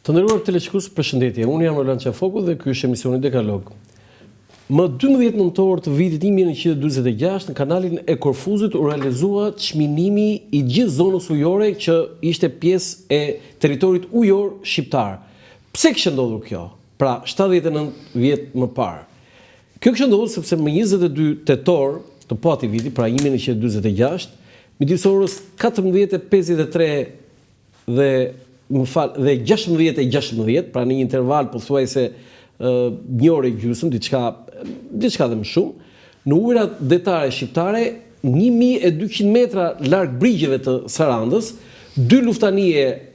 Të nderuar teleshikues, përshëndetje. Unë jam Roland Qafoku dhe ky është emisioni Dekalog. Më 12 nëntor të vitit 1946 në kanalin e Korfuzit u realizua çminimi i gjithë zonës ujore që ishte pjesë e territorit ujor shqiptar. Pse kishte ndodhur kjo? Pra 79 vjet më parë. Kjo kishte ndodhur sepse më 22 tetor të po atij viti, pra 1946, midis orës 14:53 dhe 16:16, pra në një interval pothuajse një orë e gjysmë, diçka dhe më shumë, në ujërat detare shqiptare, 1200 metra larg brigjeve të Sarandës, 2 luftanie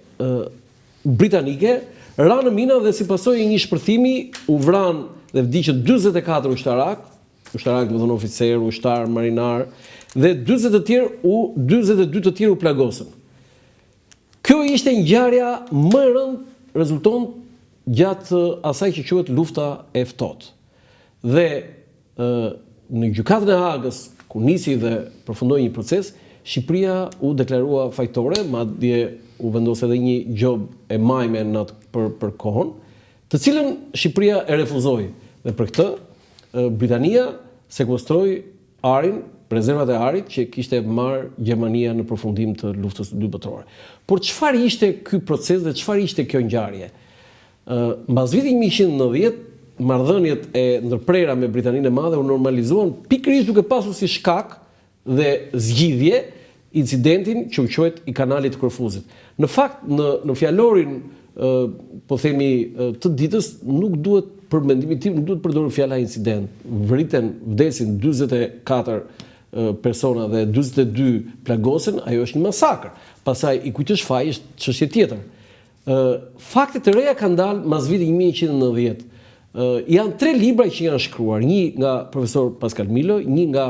britanike ranë mina dhe si pasojë një shpërthimi u vran dhe vdiqën 44 ushtarak do të thonë oficer, ushtar, marinar, dhe 42 të tjerë u plagosën. Kjo ishte ngjarja më e rëndë rezulton gjatë asaj që quhet lufta e ftohtë. Dhe në gjykatën e Hagës, ku nisi dhe përfundoi një proces, Shqipëria u deklarua fajtore, madje u vendos edhe një gjobë e majme në atë për kohën, të cilën Shqipëria e refuzoi. Dhe për këtë Britania sekuestroi arin, rezervat e arit që kishte marrë Gjermania në përfundim të luftës së dytë botërore. Por çfarë ishte ky proces dhe çfarë ishte kjo ngjarje? Mbas vitit 1990, marrëdhëniet e ndërprera me Britaninë e Madhe u normalizuan pikërisht duke pasur si shkak dhe zgjidhje incidentin që u quhet i kanalit të Korfuzit. Në fakt, në fjalorin po themi të ditës nuk duhet për mendimin tim nuk duhet përdorur fjala incident. Vdesin 44 persona dhe 42 plagosen, ajo është një masakër. Pastaj i kujtosh faji është çështje tjetër. Faktet e reja kanë dalë mas vitit 1990. Janë 3 libra që janë shkruar, një nga profesor Pascal Milo, një nga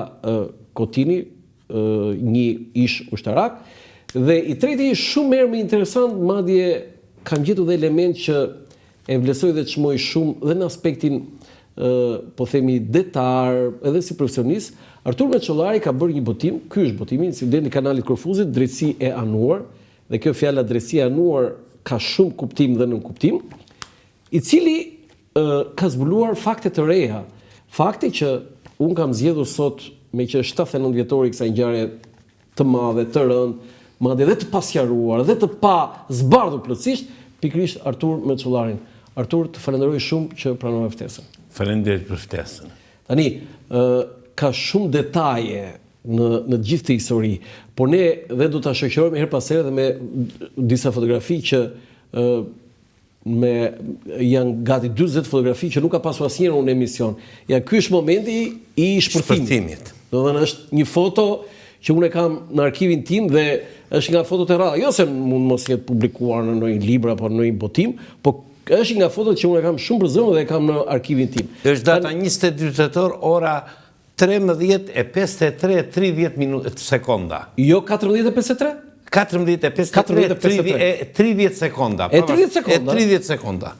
Kotini, një ish ushtarak, dhe i treti shumë herë më interesant, madje kam gjetur dhe element që e vlerësoj dhe çmoj shumë dhe në aspektin po themi detar, edhe si profesionist. Artur Meçollari ka bërë një botim, ky është botimi, incidenti i kanalit Korfuzit, drejtësi e anuar, dhe kjo fjala drejtësi e anuar ka shumë kuptim dhe nën kuptim, i cili ka zbuluar fakte të reja, fakte që unë kam zgjedhur sot me që 79 vjetori kësaj ngjarje të madhe, të rëndë, madje edhe të pasqaruar dhe të pa zbardhur plotësisht, pikërisht Artur Meçollarin. Artur, të falenderoj shumë që pranove ftesën. Faleminderit për ftesën. Tani, ka shumë detaje në gjithë të histori, por ne dhe do ta shoqërojmë her pas here dhe me disa fotografi që janë gati 40 fotografi që nuk ka pasur asnjëherë në emision. Ja, ky është momenti i shpërthimit. Do të thënë është një foto që unë e kam në arkivin tim dhe është nga fotot e rralla. Jo se mund mos jetë publikuar në ndonjë libër apo në ndonjë botim, por është nga fotot që unë e kam shumë për zemër dhe e kam në arkivin tim. Është data 22 tetor, ora 13:53:30 sekonda. Jo 14:53? 14:53:30 sekonda. E 30 sekonda. E 30 sekonda.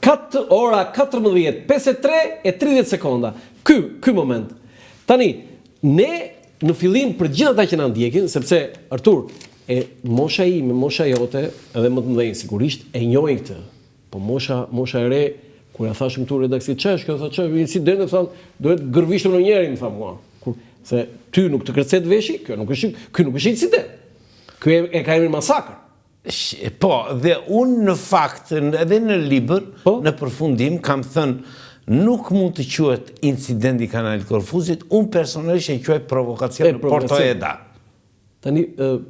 Ora 14:53:30 sekonda. Ky moment. Tani, ne në fillim për gjithë ata që na ndjekin, sepse Artur, mosha ime, mosha jote, edhe më të mëdhenj sigurisht e njohin këtë. Po mosha e re, kur ja thashëm këtu redaksi, ç'është kjo, thotë ç'është incident, thonë, duhet gërvishur në njëri, më tha mua. Se ty nuk të kërcet veshi, ky nuk është incident. Ky e ka emrin masakër. Po, dhe unë në fakt, edhe në libër, në përfundim, kam thënë, nuk mund të quhet incidenti i kanalit Korfuzit, unë personalisht e quaj provokacion Porto Eda. Tani,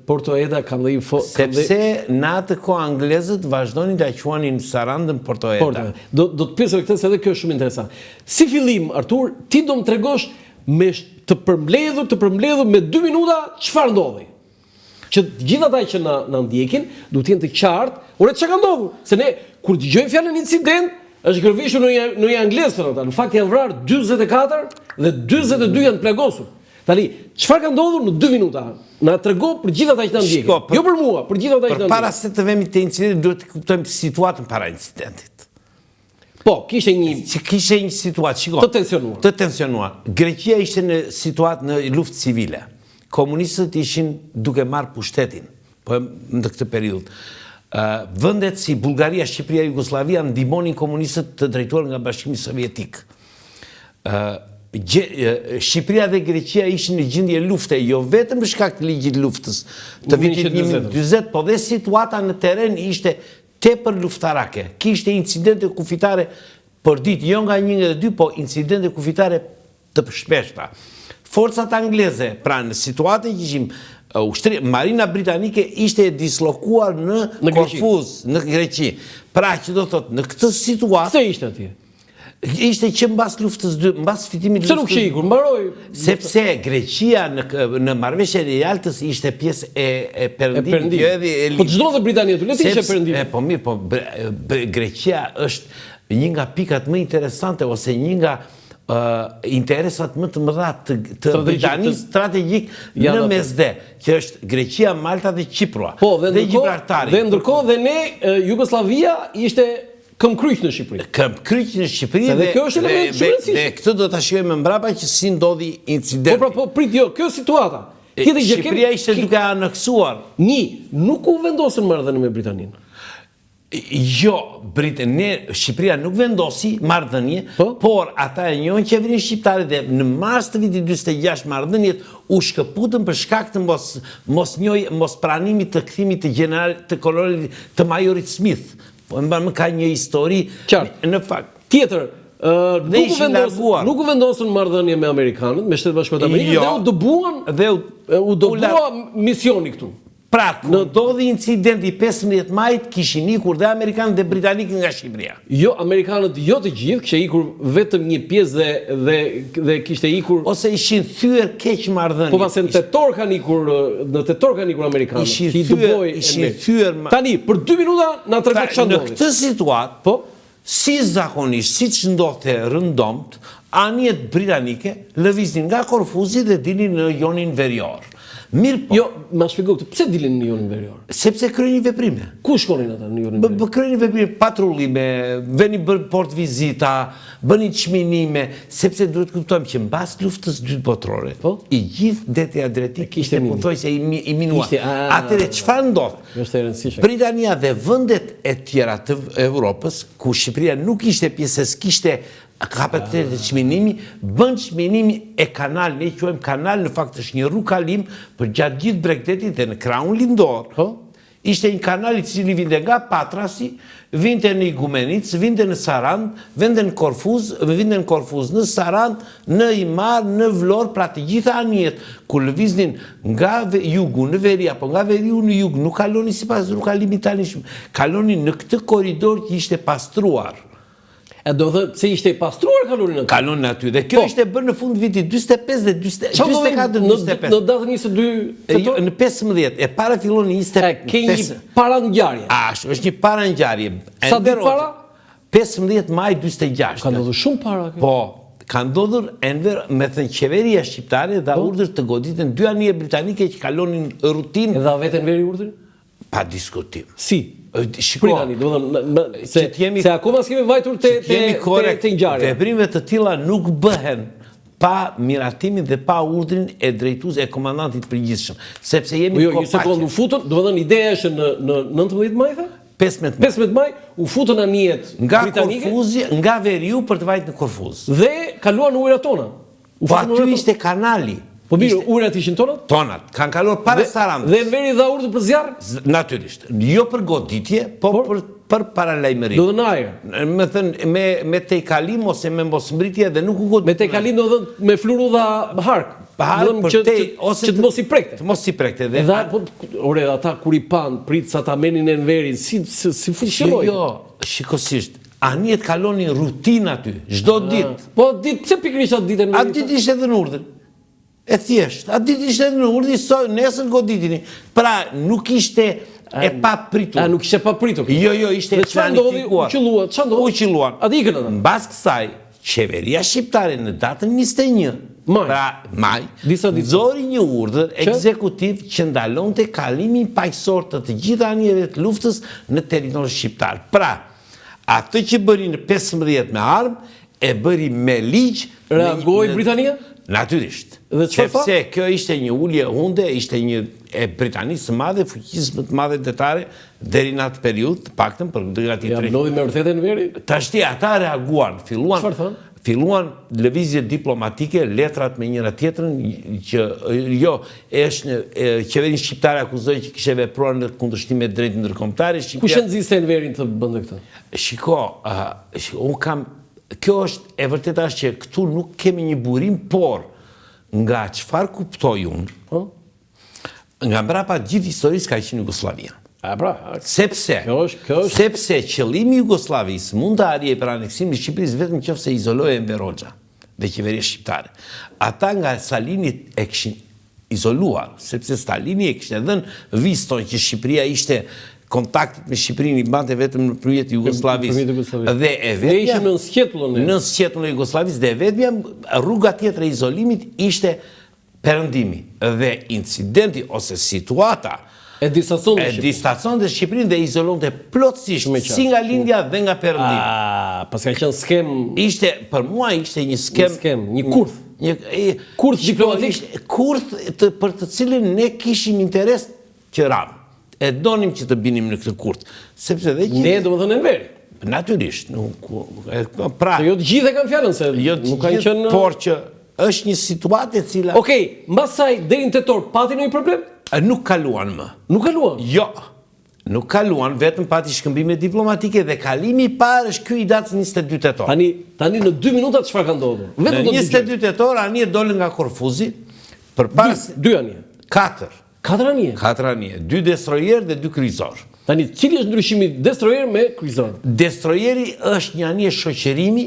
Porto Eda kam dhe sepse në atë kohë anglezët vazhdonin ta quanin Sarandën Porto Eda. Do të pyesoj këtë se edhe kjo është shumë interesant. Si fillim, Artur, ti do më tregosh me të përmbledhur me 2 minuta çfarë ndodhi. Që gjithë ata që na ndjekin duhet të jenë të qartë, ore çka ka ndodhur? Se ne kur dëgjojmë fjalën incident, është gërvishur në një anglez thonë. Në fakt janë vrarë 44 dhe 42 janë plagosur. Tani, çfarë ka ndodhur në 2 minuta? Na trego për gjithë ata që na ndjekin. Jo për mua, për gjithë ata që na ndjekin. Para se të vemi te incidenti, duhet të kuptojmë situatën para incidentit. Po, kishte një situatë, shiko. Të tensionuar. Greqia ishte në situatë në luftë civile. Komunistët ishin duke marrë pushtetin, po në këtë periudhë. Vendet si Bullgaria, Shqipëria, Jugoslavia ndihmonin komunistët të drejtuar nga Bashkimi Sovjetik. Shqipëria dhe Greqia ishin në gjendje lufte, jo vetëm për shkak të ligjit luftës të vitit 1940, po dhe situata në teren ishte tepër luftarake. Kishte incidente kufitare për ditë, jo nga 1 dhe 2, po incidente kufitare të shpeshta. Forcat angleze, pra në situatën që ishim, Marina Britanike ishte dislokuar në Korfuz, në Greqi. Pra që do thotë, në këtë situatë... Pse ishte atje? Ishte që mbas luftës 2, mbas fitimit luftës 2... Pse nuk shikur, mbaroj? Sepse Greqia në marrëveshjen e Jaltës ishte pjesë e Perëndimit. Po çdo dhe Britania le të ishte Perëndim. Po mirë, po Greqia është një nga pikat më interesante ose një nga interesat më të mëdha të Britanisë strategjik në Mesde, që është Greqia, Malta dhe Kipru. Po, dhe ndërkohë dhe ne, Jugoslavia ishte këmbkryq në Shqipëri. Këmbkryq në Shqipëri dhe kjo është element shumë i rëndësishëm. Dhe këtë do ta shikojmë mbrapa që si ndodhi incidenti. Po prit, jo, kjo situata. Shqipëria ishte duke aneksuar. Nuk u vendosën marrëdhënie me Britaninë. Jo, Shqipëria nuk vendosi marrëdhënie, por ata e njohin qeverinë shqiptare dhe në mars të vitit 46 marrëdhëniet u shkëputën për shkak të mos pranimit të kthimit të general të kolonelit të majorit Smith. Po më ka një histori në fakt. Tjetër, nuk u vendosën marrëdhënie me amerikanët, me Shtetet Bashkuara të Amerikës dhe u dëbua misioni këtu. Pra, në ndodhi incidenti 15 majit, kishin ikur dhe Amerikanët dhe Britanikët nga Shqipëria. Jo, Amerikanët jo të gjithë, kishte ikur vetëm një pjesë dhe kishte ikur... Ose ishin thyer keq marrëdhënie. Po pastaj në tetor kanë ikur Amerikanët. Ishin thyer... Tani, për 2 minuta na tregon çfarë ndodhi. Në këtë situatë, si zakonisht, siç ndodhte rëndomt, anijet britanike lëviznin nga Korfuzi dhe dilnin në Jonin Verior. Mirë po. Jo, ma shpjegoj këtë. Pse dilin në Jonin Verior? Sepse kryenin veprime. Ku shkonin ata në Jonin Verior? Kryenin veprime, patrullime, venin bën port vizita, bënin çminime, sepse duhet të kuptojmë që mbas luftës 2 botërore, i gjithë deti adriatik ishte pothuajse i minuar. Atëherë çfarë ndodh? Është e rëndësishme. Britania dhe vendet e tjera të Evropës, ku Shqipëria nuk ishte pjesë, kishte kapacitetet e çminimi, bën çminimi e kanal, ne quajmë kanal, në fakt është një rrugë kalim për gjatë gjithë Bregdetit dhe në krahun lindor. Ishte një kanal i cili vinte nga Patrasi, vinte në Igumenic, vinte në Sarand, vinte në Korfuz, në Sarand, në Imar, në Vlorë, pra të gjitha anijet ku lëviznin nga jugu në veri apo nga veriu në jug, nuk kalonin sipas rrugëkalimit tanishëm, kalonin në këtë korridor që ishte pastruar. E do thënë se ishte pastruar kalonin aty. Kalonin aty. Dhe kjo ishte bërë në fund vitit 45 dhe 24-25. Në datën 22 tetor? Në 15. E para fillon në 25. Ke një parangjarje. Është një parangjarje. Sa ditë para? 15 maj 46. Ka ndodhur shumë para. Po, ka ndodhur Enver me thënë qeveria shqiptare dha urdhër të goditen 2 anije britanike që kalonin rutinë. Dha vetë Enveri urdhrin? Pa diskutim. Si? Shikoni, se akoma s'kemi vajtur te ngjarja. Veprime të tilla nuk bëhen pa miratimin dhe pa urdhrin e drejtues e komandantit përgjithshëm, sepse jemi kopaqe. Jo, një sekondë, u futën, domethënë ideja është në 19 maj, tha? 15 maj u futën anijet britanike nga Korfuzi, nga Veriu për të vajtur në Korfuz. Dhe kaluan në ujrat tona. Po aty ishte kanali. Po mirë, ujrat ishin tonat? Tonat, kanë kaluar para Sarandës. Dhe Enveri dha urdhër për zjarr? Natyrisht. Jo për goditje, po për paralajmërim. Do të në ajër. Me thënë, me tejkalim ose me mosmbritje dhe nuk u godit. Me tejkalim do thënë me flurudha hark. Që të mos i prekte. Të mos i prekte. Ore, ata kur i pan, prit sa ta menin Enverin, si funksionoi? Jo, shikosisht. Anijet kalonin rutinë aty, çdo ditë. Po ditë, pse pikërisht atë ditën? Atë ditë ishte edhe në urdhër. E thjesht, atë ditë ishte në urdhër, nesër goditini. Pra, nuk ishte e pa pritur. Nuk ishte pa pritur. Jo, ishte e planifikuar. U qelluan. Atë ikën ata. Mbas kësaj, qeveria shqiptare në datën 21 maj, nxori një urdhër ekzekutiv që ndalonte kalimin paqësor të gjitha anijeve të luftës në territorin shqiptar. Pra, atë që bëri në 15 me armë, e bëri me ligj. Reagoi Britania? Natyrisht. Dhe çfarë tha? Sepse kjo ishte një ulje hunde, ishte një e Britanisë së madhe, fuqisë më të madhe detare deri në atë periudhë, të paktën për gati Ja mblodhi me vërtetë në veri? Tashti ata reaguan, Çfarë thënë? filluan lëvizje diplomatike, letrat me njëra tjetrën, që jo, qeverinë shqiptare akuzoi që kishte vepruar në kundërshtim me drejtin ndërkombëtar. Kush e nxiste Enverin të bënte këtë? Shiko, unë kam, kjo është e vërteta është që këtu nuk kemi një burim, por nga çfarë kuptoj unë, nga mbrapa gjithë historisë ka qenë Jugoslavia. Sepse qëllimi i Jugosllavisë mund të arrijë për aneksimin e Shqipërisë vetëm nëse izolohej Enver Hoxha dhe qeveria shqiptare. Ata nga Stalini e kishin izoluar, sepse Stalini e kishte dhënë viston që Shqipëria ishte kontaktet me Shqipërinë i bante vetëm nëpërmjet Jugosllavisë. Dhe e vetmja ishim në sqetullën e Jugosllavisë dhe e vetmja rruga tjetër e izolimit ishte perëndimi. Dhe incidenti ose situata e distancion dhe Shqipërinë dhe izolonte plotësisht si nga lindja dhe nga perëndimi. Pas ka qenë skem. Ishte, për mua ishte një skem. Një kurth. Kurth diplomatik. Kurth për të cilin ne kishim interes që ram. E donim që të binim në këtë kurth. Sepse dhe ne do më thënë Enveri. Natyrisht. Se jo të gjithë e kanë fjallën, se nuk kanë qenë. Por që është një situatë e cila... Okej, mbas saj deri në tetor, pati ndonjë problem? Nuk kaluan më. Nuk kaluan? Jo. Nuk kaluan, vetëm pati shkëmbime diplomatike dhe kalimi i parë është ky i datës 22 tetor. Tani në 2 minuta çfarë ka ndodhur? Në 22 tetor anije dolën nga Korfuzi përpara 2 anije. 4 anije. 4 anije, 2 destroyer dhe 2 kryqëzor. Tani cili është ndryshimi destroyer me kryqëzor? Destroyeri është një anije shoqërimi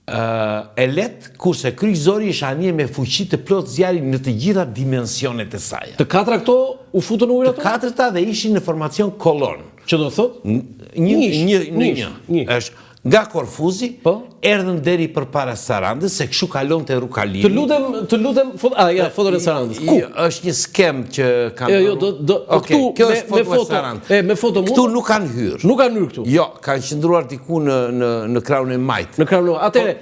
e let, kurse kryqëzori është anije me fuqi të plot zjarri në të gjitha dimensionet e saj. Të 4 këto u futën në ujë ato? Të 4 dhe ishin në formacion kolon. Që do thotë? Një. Është nga Korfuzi, erdhën deri përpara Sarandës, se kështu kalon te Rukalimi. Të lutem, foton e Sarandës. Ku? Është një skem që kanë. Kjo është foto e Sarandës. Me foto këtu nuk kanë hyrë. Nuk kanë hyrë këtu. Jo, kanë qëndruar diku në krahun e majt. Në krahun. Atëre,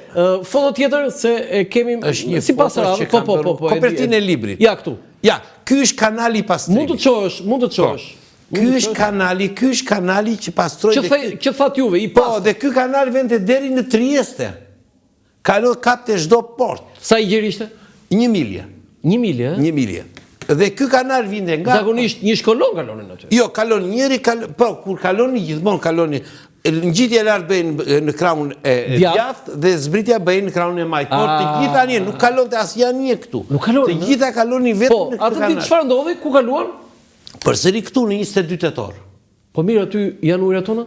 foto tjetër se e kemi sipas Sarandës. Po. Kopertinë e librit. Ja këtu. Ja, ky është kanali i pastrimit. Mund të çosh. Ky është kanali që pastroi. Që thatë juve, i pas. Po, dhe ky kanal vente deri në Trieste. Kalon kapte çdo port. Sa i gjerë ishte? 1 milje. 1 milje, 1 milje. Dhe ky kanal vinte nga zakonisht një shkolon kalonin aty. Jo, kalon njëri, po kur kaloni gjithmonë kaloni ngjitja e lartë bëjnë në krahun e djathtë dhe zbritja bëjnë në krahun e majt. Por të gjitha anije nuk kalonte asnjë këtu. Të gjitha kalonin vetëm në këtë kanal. Po, atë çfarë ndodhi? Ku kaluan? Përsëri këtu në 22 tetor. Po mirë, aty janë ujërat tona?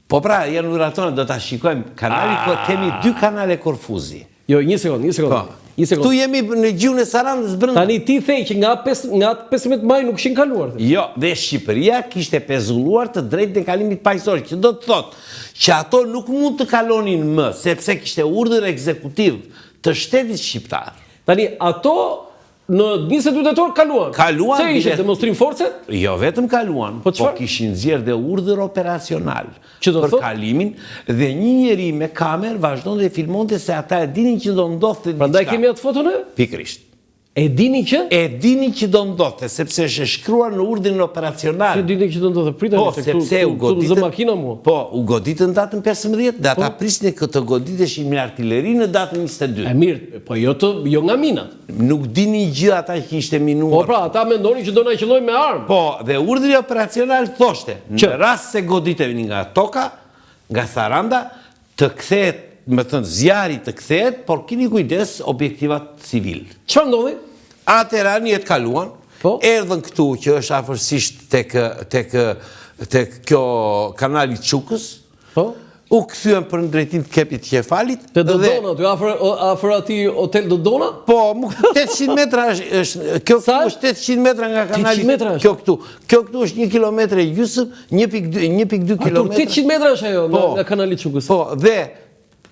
Po pra, janë ujërat tona, do ta shikojmë. Kemi 2 kanale Korfuzi. Jo, një sekond. Tu jemi në gjuhën e Sarandës brenda. Tani ti thej që nga 15 maj nuk kishin kaluar. Jo, dhe Shqipëria kishte pezulluar të drejtën e kalimit paqësor, që do të thotë që ato nuk mund të kalonin më, sepse kishte urdhër ekzekutiv të shtetit shqiptar. Tani ato në 22 tetor kaluan. Se ishte demonstrim force? Jo, vetëm kaluan, po kishin nxjerrë dhe urdhër operacional për kalimin dhe një njeri me kamerë vazhdonte dhe filmonte se ata e dinin që do ndodhte diçka. Prandaj kemi atë foton? Pikërisht. E dini që? E dini që do ndodhte, sepse është shkruar në urdhrin operacional. Që dini që do ndodhte? Pritani se sepse u goditën datën 15 dhe ata prisnin këtë goditeshin me artilleri në datën 22. E mirë, po jo nga minat. Nuk dini gjë ata që ishte minuar. Po pra, ata mendonin që do na qellojnë me armë. Po, dhe urdhri operacional thoshte, në rast se goditemi nga toka, nga Saranda, të kthehet, më thënë, zjarri të kthehet, por keni kujdes objektivat civil. Çfarë ndodhi? Atëra anjet kaluan, erdhën këtu që është afërsisht tek kjo kanali Çukës. Po. U kthyen për në drejtim të kepit Qefalit. Te Dodona, ty afër atij hotel Dodona? Po, 800 metra është, kjo është 800 metra nga kanali. Kjo këtu është 1 kilometër e gjysmë, 1.2 kilometra. 800 metra është ajo nga kanali Çukës. Po, dhe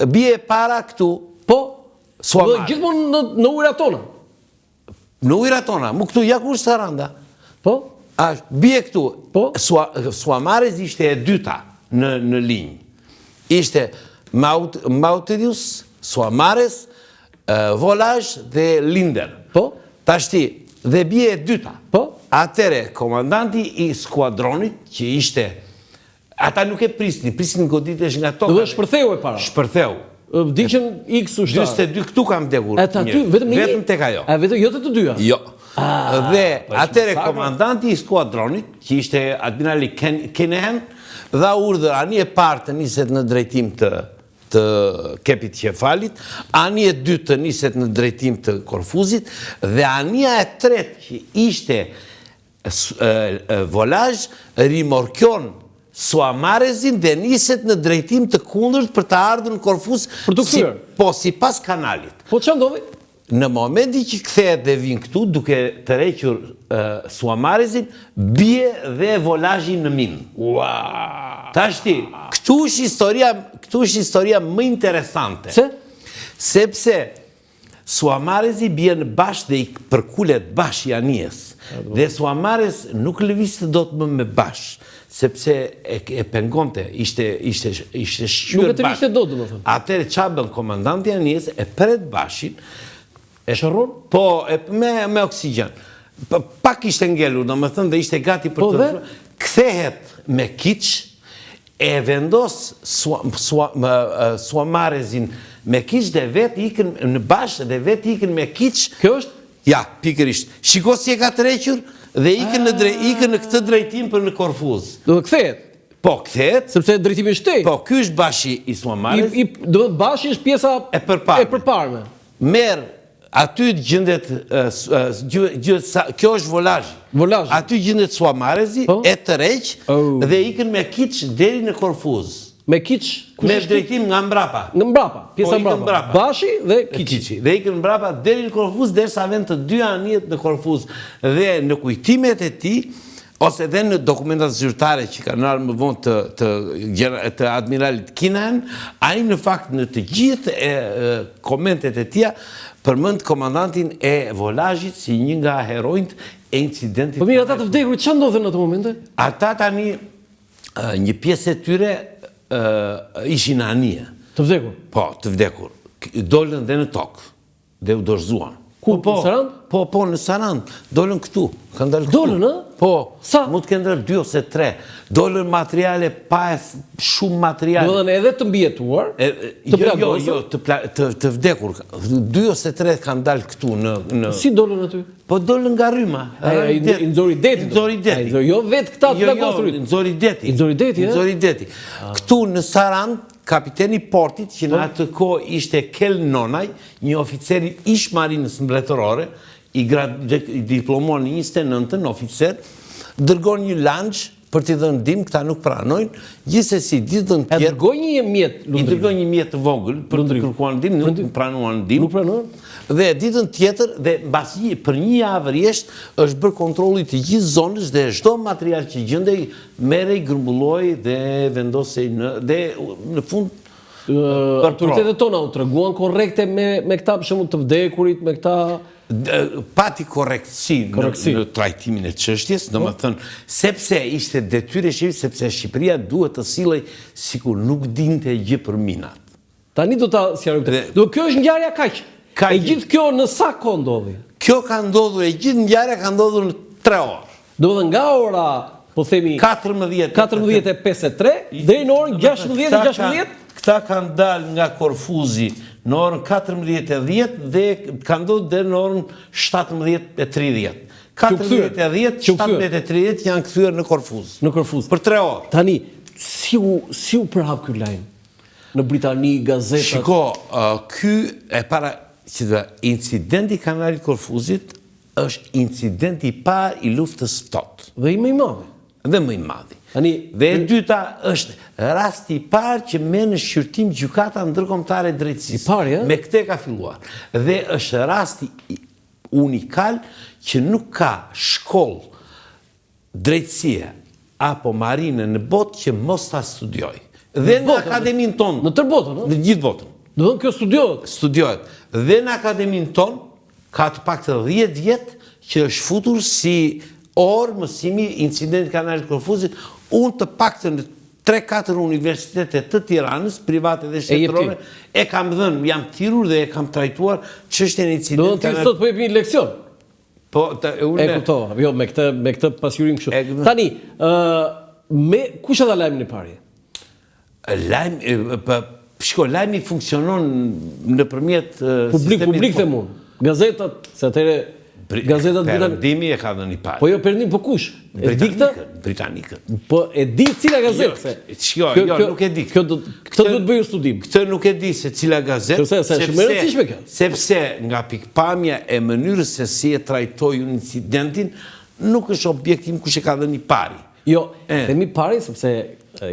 bie para këtu. Po. Do gjithmonë në ujërat tona. Në ujërat tona, mu këtu ja ku është Saranda. Po. Bie këtu. Po. Suamares ishte e dyta në linjë. Ishte Mautedius, Suamares, Volazh dhe Linder. Po? Tashti, dhe bie e dyta. Po? Atere, komandanti i skuadronit, që ishte, ata nuk e prisnin goditesh nga toka. Dhe shpërtheu e para. Shpërtheu. Diqen X ushtar. 42 këtu kam vdekur. Vetëm tek ajo. Vetëm jo të dyja. Jo. Dhe atere komandanti i skuadronit, që ishte admirali Kenehan, dha urdhër ani e parë të niset në drejtim të kepit qefalit, ani e dytë të niset në drejtim të Korfuzit, dhe ania e tretë që ishte Volazh rimorkion Suamarezin dhe niset në drejtim të kundërt për të ardhur në Korfuz, po si pas kanalit. Po që ndodhi? Në momenti që kthehet dhe vin këtu, duke tërhequr Suamarezin, bie dhe Volazhi në minë. Tashti, këtu është historia më interesante. Se? Sepse Suamarezi bie në bash dhe i përkulet bash i anijes. Dhe Suamarez nuk lëviste dot më me bash, sepse e pengonte, ishte shqyr bash. Nuk e të rishte dot, do më thënë. Atëre qa bën komandanti i anijes, e pret bashin, shërron? Po, me oksigjen. Pak ishte ngelur, do më thënë, dhe ishte gati për të kthehet me kiq, e vendos Suamarezin me kiq dhe vetë ikën në bash dhe vetë ikën me kiq. Kjo është? Ja, pikërisht. Shiko si e ka tërhequr dhe ikën në këtë drejtim për në Korfuz. Do të kthehet? Po, kthehet. Sepse drejtimi është shtej. Po, ky është bashi i Suamarez. Do të bashi është pjesa e përparme. Merë, aty gjendet, kjo është Volazhi. Aty gjendet Suamarezi, e tërheq dhe ikën me kiç deri në Korfuz. Me kiç? Me drejtim nga mbrapa. Nga mbrapa, pjesa mbrapa. Bashi dhe kiçi. Dhe ikën mbrapa deri në Korfuz, derisa vend të dy anijet në Korfuz. Dhe në kujtimet e tij, ose edhe në dokumentat zyrtare që kanë ardhur më vonë të admiralit Kenehan, ai në fakt në të gjithë komentet e tija përmend komandantin e Volazhit si një nga heronjt e incidentit. Po mirë, ata të vdekurit ç'a ndodhen në ato momente? Ata tani një pjesë e tyre ishin anije. Të vdekur? Po, të vdekur. Dolën dhe në tokë, dhe u dorëzuan. Ku, në Sarand? Po, në Sarand. Dolën këtu. Kanë dalë këtu. Dolën, a? Po. Sa? Mund të këndër 2 ose 3. Dolën materiale, pa shumë materiale. Dolën edhe të mbjetuar? Jo, të vdekur. 2 ose 3 kanë dalë këtu në... Si dolën aty? Po dolën nga rryma. I nxori deti. Nxori deti. Jo vetë këta të plakosurit. Jo, nxori deti. Nxori deti, e? Nxori deti. Këtu në Sarand, kapiteni portit, që në atë kohë ishte Kel Nonaj, një oficeri ish marinës mbretërore, i diplomuar në 29 oficer, dërgon një lanç për t'i dhënë ndihmë, këta nuk pranojnë, gjithsesi ditën tjetër. E dërgoi një mjet lundrim. I dërgoi një mjet të vogël për të kërkuar ndihmë, nuk pranuan ndihmë. Nuk pranuan? Dhe ditën tjetër, dhe mbasi për një javë rresht, është bërë kontrolli të gjithë zonës dhe çdo material që gjendej merrej, grumbulloi dhe vendosej në fund autoritetet tona u treguan korrekte me këta për shembull të vdekurit, me këta pati korrektësi në trajtimin e çështjes, domethënë sepse ishte detyrë e shqiptarit, sepse Shqipëria duhet të sillej sikur nuk dinte gjë për minat. Tani do ta sqarojmë. Do kjo është ngjarja kaq. E gjithë kjo në sa kohë ndodhi? Kjo ka ndodhur, e gjithë ngjarja ka ndodhur në 3 orë. Domethënë nga ora, po themi 14:53 deri në orën 16:16. Këta kanë dalë nga Korfuzi në orën 14:10 dhe kanë ndodhur deri në orën 17:30. 14:10, 17:30 janë kthyer në Korfuz. Në Korfuz. Për 3 orë. Tani, si u përhap ky lajm? Në Britani, gazetat. Shiko, ky e para incidenti i kanalit Korfuzit është incidenti i parë i luftës ftohtë. Dhe i më i madh. Dhe më i madh. Dhe e dyta është rasti i parë që merr në shqyrtim gjykata ndërkombëtare e drejtësisë. I parë, ja? Me këtë ka filluar. Dhe është rasti unikal që nuk ka shkollë drejtësie apo marine në botë që mos ta studiojë. Dhe në akademinë tonë. Në tërë botën, në gjithë botën. Do të thonë kjo studiohet. Studiohet. Dhe në akademinë tonë ka të paktën 10 vjet që është futur si orë mësimi incidenti kanalit Korfuzit. Unë të paktën 3-4 universitete të Tiranës, private dhe shtetërore, e kam dhënë, jam thirrur dhe e kam trajtuar çështjen e incidentit. Do të thotë sot po jep një leksion. Po, e kuptova, jo me këtë pasqyrim kështu. Tani, kush e dha lajmin e parë? Lajmi funksionon nëpërmjet publik them unë. Gazetat, se atëre gazetat Perëndimi e ka dhënë i parë. Po jo Perëndim, po kush? E di këtë? Britanikët. Po e di cila gazetë? Jo, nuk e di. Këtë duhet bëjë studim. Këtë nuk e di se cila gazetë. Sepse nga pikpamja e mënyrës se si e trajtoi incidentin, nuk është objektiv kush e ka dhënë i pari. Jo, themi pari sepse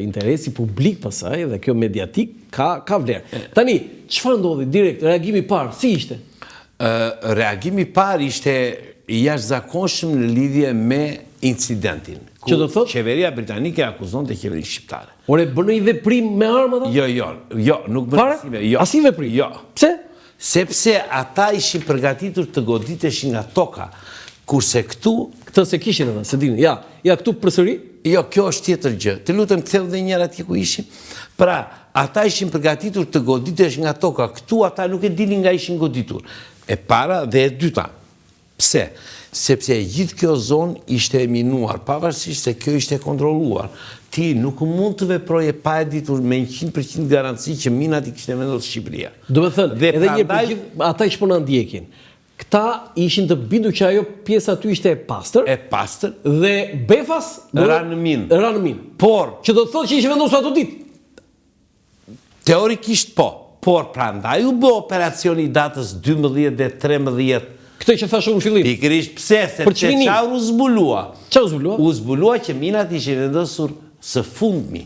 interesi publik pasaj dhe kjo mediatik ka vlerë. Tani, çfarë ndodhi direkt? Reagimi i parë si ishte? Reagimi i parë ishte i jashtëzakonshëm në lidhje me incidentin. Që do thotë? Qeveria britanike akuzonte qeverinë shqiptare. Ore, bën një veprim me armë ata? Jo, nuk bën asi veprim. Jo. Pse? Sepse ata ishin përgatitur të goditeshin nga toka. Kurse këtu... Këtë se kishin edhe, se dini. Ja, këtu përsëri? Jo, kjo është tjetër gjë. Të lutem ktheu dhe njëra atje ku ishim. Pra, ata ishin përgatitur të goditesh nga toka. Këtu ata nuk e dinin nga ishin goditur. E para dhe e dyta. Pse? Sepse gjithë kjo zonë ishte e minuar, pavarësisht se kjo ishte kontrolluar. Ti nuk mund të veproje pa e ditur me 100% garanci që minat i kishte vendosur Shqipëria. Do të thënë, edhe një përgjith, ata që po na ndjekin. Këta ishin të bindur që ajo pjesa aty ishte e pastër. E pastër. Dhe befas ranë në minë. Por, që do të thotë që ishte vendosur ato ditë. Teorikisht po. Por prandaj u bë operacioni datës 12 dhe 13. Këtë që thashë unë fillim. Pikërisht pse? Sepse çfarë u zbulua? Çfarë u zbulua? U zbulua që minat ishin vendosur së fundmi.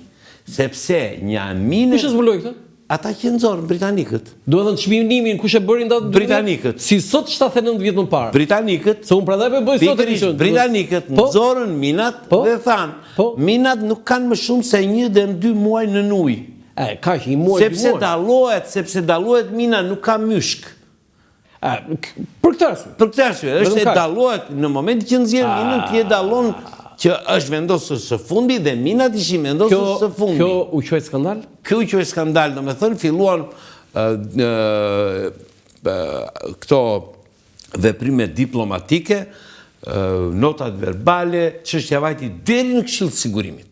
Sepse një minë... Kush e zbuloi këtë? Ata që nxorën britanikët. Do të thënë çmimimin kush e bëri datë 12? Britanikët. Si sot 79 vjet më parë. Britanikët. Se unë prandaj po bëj sot edition. Britanikët nxorën minat dhe thanë, minat nuk kanë më shumë se 1 dhe 2 muaj në ujë. Kaq, një muaj. Sepse dallohet mina nuk ka myshk. Për këtë arsye. Për këtë arsye, është e dallohet në momentin që nxjerr minën, ti e dallon që është vendosur së fundi dhe minat ishin vendosur së fundi. Kjo u quajt skandal? Kjo u quajt skandal, domethënë filluan këto veprime diplomatike, notat verbale, çështja vajti deri në Këshillin e Sigurimit.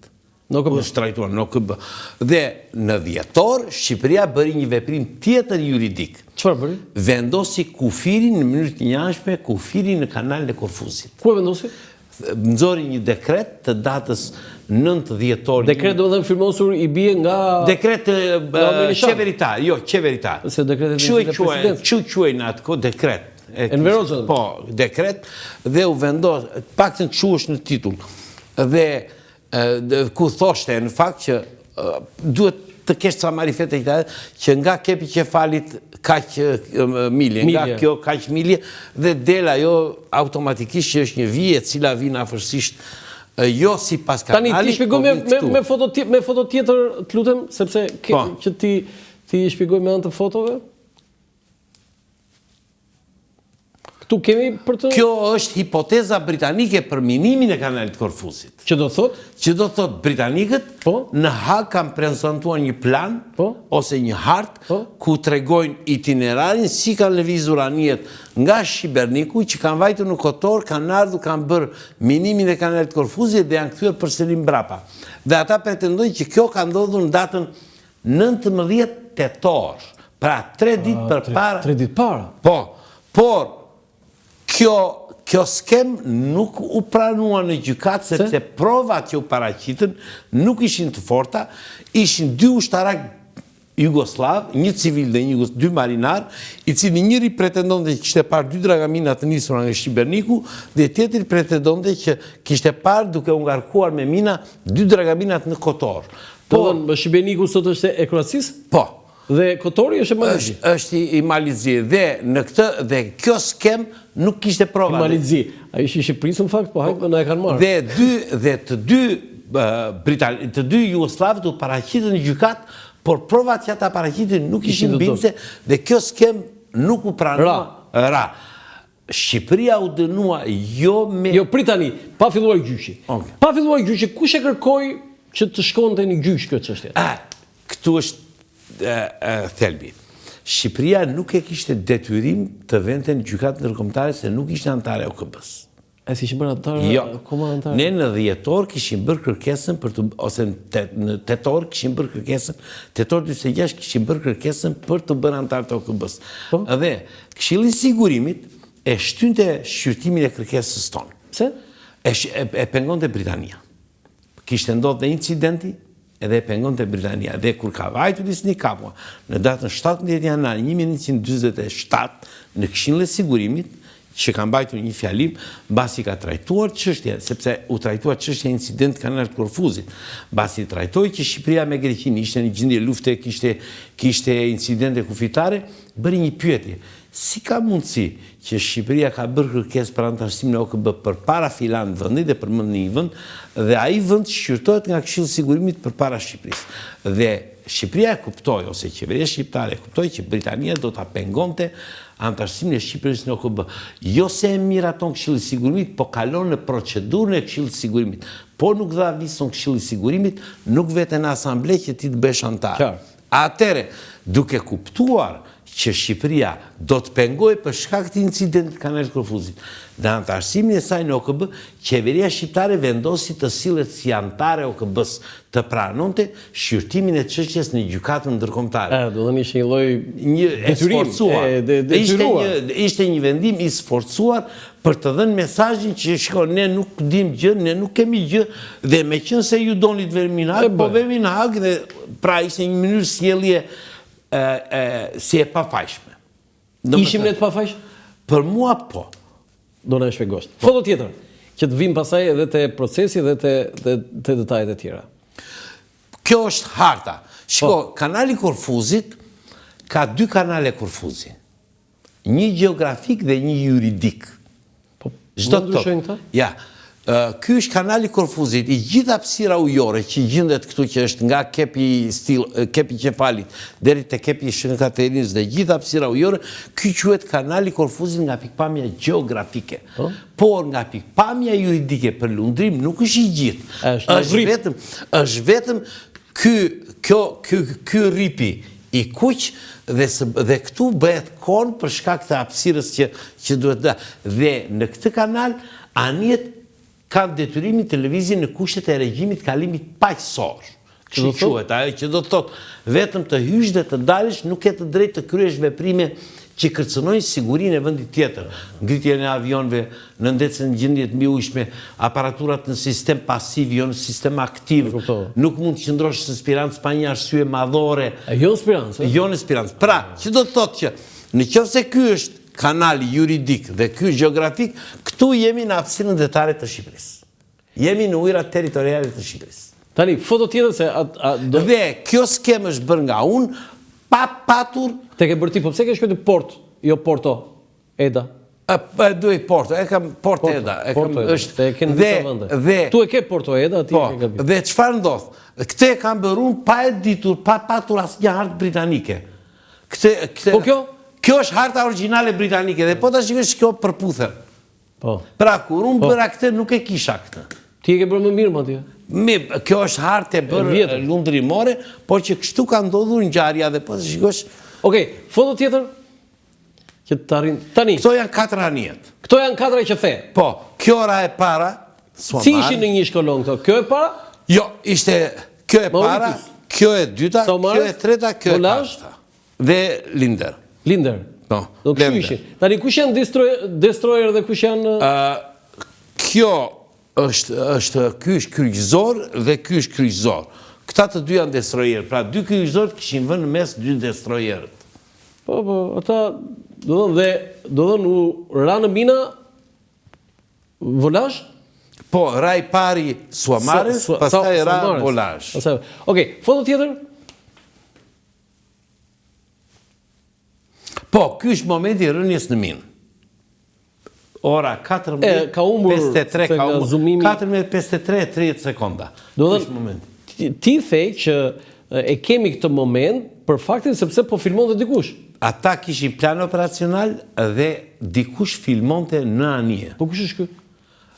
Dhe në dhjetor, Shqipëria bëri një veprim tjetër juridik. Çfarë bëri? Vendosi kufirin në mënyrë të njëanshme, kufirin në kanalin e Korfuzit. Ku e vendosi? Nxori një dekret të datës 9 dhjetor. Dekret do të thënë firmosur i bie nga dekret qeveritar, jo qeveritar. Se dekretet e presidentit. Çu quajnë atë dekret? Enver Hoxha. Po, dekret dhe u vendos, paktën çu është në titull. Dhe ku thoshte në fakt që duhet të kesh ca marifete që nga kepi qefalit kaq milje, nga kjo kaq milje dhe del ajo automatikisht që është një vije e cila vjen afërsisht jo sipas kanalit. Tani ti shpjegoj me foto tjetër, të lutem, sepse që ti shpjegoj me anë të fotove. Këtu kemi për të... Kjo është hipoteza britanike për minimin e kanalit Korfuzit. Që do thot? Që do thot britanikët në Hag kanë prezantuar një plan ose një hartë ku tregojnë itinerarin si kanë lëvizur anijet nga Shqiberniku që kanë vajtur në Kotor, kanë ardhur, kanë bërë minimin e kanalit Korfuzit dhe janë kthyer përsëri mbrapa. Dhe ata pretendojnë që kjo ka ndodhur në datën 19 tetor. Pra 3 ditë përpara. 3 ditë para. Po, por kjo skem nuk u pranua në gjykat, sepse provat që u paraqitën nuk ishin të forta, ishin 2 ushtarak jugoslav, një civil dhe 2 marinar, i cili njëri pretendonte që kishte parë 2 dragamina të nisura nga Shqiberniku dhe tjetri pretendonte që kishte parë duke u ngarkuar me mina 2 dragaminat në Kotor. Po, Shqiberniku sot është e Kroacisë? Po. Dhe Kotori është e Malizzi? është i Malizzi. Dhe në këtë, dhe kjo skem nuk kishte prova. I Malizzi. A ishi Shqipërisë në fakt, po hajtë në e kanë marrë. Dhe të dy Jugoslavët u paraqitën në gjykat, por provat që ata paraqitën nuk ishin bindse dhe kjo skem nuk u pranua. Ra. Shqipëria u dënua jo me... Jo, pritani, pa filluar gjyqi. Pa filluar gjyqi, kush e kërkoi që të shkonte në gjyq kjo çështje? Këtu është thelbi. Shqipëria nuk e kishte detyrim të vente në gjykatë ndërkombëtare se nuk ishte antare e OKB-s. E si ishte bërë antare? Jo. Antare? Ne në dhjetor kishim bërë kërkesën ose në tetor kishim bërë kërkesën, tetor 26 kishim bërë kërkesën për të bërë antar të OKB-s. Dhe Këshilli i Sigurimit e shtynte shqyrtimin e kërkesës tonë. Pse? E pengonte Britania. Kishte ndodhur dhe incidenti edhe e pengonte Britania. Dhe kur ka vajtur Disni Kapua në datën 17 janar 1947 në Këshillin e Sigurimit, që ka mbajtur një fjalim, mbasi ka trajtuar çështje, sepse u trajtua çështja e incidentit kanalit Korfuzit, mbasi trajtoi që Shqipëria me Greqinë ishte në gjendje lufte, kishte incidente kufitare, bëri një pyetje. Si ka mundësi që Shqipëria ka bërë kërkesë për antarësimin e OKB përpara filan vendi dhe përmend një vend, dhe ai vend shqyrtohet nga Këshilli i Sigurimit përpara Shqipërisë. Dhe Shqipëria e kuptoi, ose qeveria shqiptare e kuptoi që Britania do ta pengonte antarësimin e Shqipërisë në OKB. Jo se e miraton Këshilli i Sigurimit, po kalon në procedurën e Këshillit të Sigurimit. Po nuk dha vizën Këshillit të Sigurimit, nuk vete në asamble që ti të bësh antar. Atëre, duke kuptuar që Shqipëria do të pengohej për shkak të incidentit kanalit Korfuzit dhe antarësimin e saj në OKB, qeveria shqiptare vendosi të sillet si antare OKB-s të pranonte shqyrtimin e çështjes në gjykatën ndërkombëtare. Do të thënë ishte një lloj detyrim. Ishte një vendim i sforcuar për të dhënë mesazhin që shkon, ne nuk dim gjë, ne nuk kemi gjë, dhe meqense ju doni të vemi në Hag, po vemi në Hag, dhe pra ishte një mënyrë sjellje si e pafajshme. Ishim ne të pafajshme? Për mua po. Do na shpjegosh. Foto tjetër, që të vim pasaj edhe te procesi dhe te detajet e tjera. Kjo është harta. Shiko, kanali Korfuzit ka 2 kanale Korfuzi. Një gjeografik dhe një juridik. Po, çdo të ndryshojnë këta? Ja. Ky është kanali Korfuzit, i gjitha hapësira ujore që gjendet këtu, që është nga kepi Qefalit deri te kepi Shën Katerinës dhe gjitha hapësira ujore, ky quhet kanali Korfuzit nga pikpamja gjeografike. Por nga pikpamja juridike për lundrim nuk është i gjithë. Është vetëm ky rripi i kuq, dhe këtu bëhet kon për shkak të hapësirës që duhet dhe në këtë kanal anijet kanë detyrimin televizin në kushtet e regjimit kalimit paqësor. Kështu quhet, ajo që do të thotë vetëm të hysh dhe të dalësh, nuk ke të drejtë të kryesh veprime që kërcënojnë sigurinë e vendit tjetër. Ngritjen e avionëve, në ndecën në gjendje të mbiujshme, aparaturat në sistem pasiv, jo në sistem aktiv. Nuk mund të qëndrosh në spirancë pa një arsye madhore. Jo në spirancë? Jo në spirancë. Pra, që do të thotë që nëse ky është kanali juridik dhe ky gjeografik, këtu jemi në hapësirën detare të Shqipërisë. Jemi në ujërat territoriale të Shqipërisë. Tani, foto tjetër se... Dhe kjo skemë është bërë nga unë, pa patur... Te ke bërti, po pse ke shkruar Port, jo Porto, Eda? Duaj Porto, e kam Porto Eda. Tu e ke Porto Eda, ti e ke gabim. Dhe çfarë ndodh? Këtë e kam bërë unë pa e ditur, pa patur asnjë hartë britanike. Po kjo? Kjo është harta origjinale britanike, dhe po ta shikosh kjo përputher. Po. Pra, kur unë bëra këtë, nuk e kisha këtë. Ti e ke bërë më mirë, ma tje? Kjo është hartë e bërë lundrimore, por që kështu ka ndodhur ngjarja, dhe po ta shikosh... Okej, foto tjetër? Që të arrin... Tani... Këto janë 4 anijet. Këto janë 4 që the? Po, kjo ra e para... Si ishin në një shkollon këto? Kjo e para? Jo, ishte kjo e para, kjo e dyta, kjo e treta, kjo e pashta. Dhe Linder. Linder? No, Linder. Tani, kush janë destroyer dhe kush janë... Kjo është kryqëzor dhe ky është kryqëzor. Këta të dy janë destroyer, pra 2 kryqëzor kishin vënë në mes 2 destroyerët. Po, ata do dhënë u ranë mina volazh? Po, raj pari Suamares, pastaj ra volazh. Okej, foto tjetër? Po, ky është momenti i rënies në minë. Ora 14:53 ka humbur 14:53 sekonda. Do të thënë, ti the që e kemi këtë moment për faktin sepse po filmonte dikush. Ata kishin plan operacional dhe dikush filmonte në anije. Po kush është ky?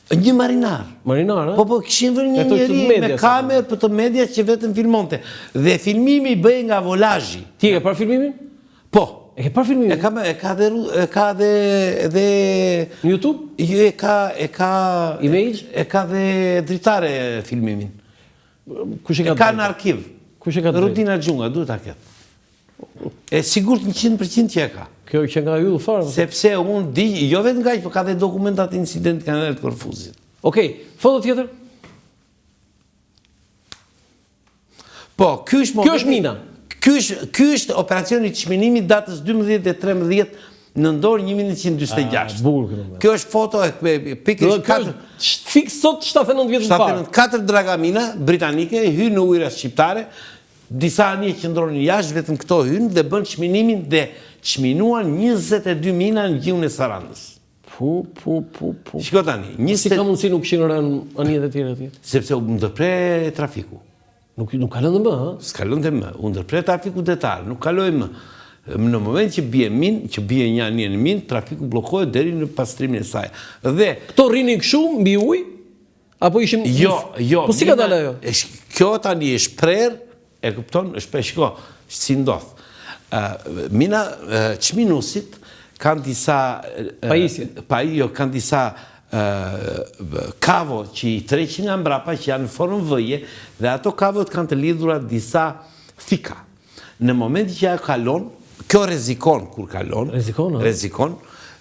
Një marinar. Marinar, Po, kishin vërë një njeri me kamerë për të media që vetëm filmonte. Dhe filmimi i bëj nga volazhi. Ti e ke parë filmimin? Po. E ke parë filmimin? E ka dhe... Në YouTube? Jo, e ka... Image? E ka dhe dritare filmimin. Kush e ka në arkiv. Kush e ka drejt? Rudina Gjunga, duhet ta ketë. E sigurt 100% që e ka. Kjo që nga yll fare. Sepse unë di, jo vetë nga që, po ka dhe dokumentat incident kanalit Korfuzit. Okej, foto tjetër? Po, kjo është mina. Ky është operacioni çminimit datës 12 e 13 nëntor 1946. Kjo është foto e pikërisht 4 fiks sot 79 vjet më parë. 4 dragamina britanike hynë në ujëra shqiptare, disa anije qëndronin jashtë, vetëm këto hynë dhe bën çminimin dhe çminuan 22 mina në gjiun e Sarandës. Shiko tani, si ka mundësi nuk kishin rënë anijet e tjera atje? Sepse u ndërpre trafiku. Nuk ka lënë më, ha? S'ka lënë më, u ndërpre trafiku detar, nuk kaloi më. Në moment që bie një anije në minë, trafiku bllokohet deri në pastrimin e saj. Dhe këto rrinin kështu mbi ujë? Apo ishim Jo. Po si ka dalë ajo? Kjo tani është prerë, e kupton, është shiko, si ndodh. Mina çminusit kanë disa kanë disa kavo që i treqin nga mbrapa që janë në formë vëje dhe ato kavot kanë të lidhura disa thika. Në moment që ajo kalon, kjo rrezikon kur kalon. Rrezikon,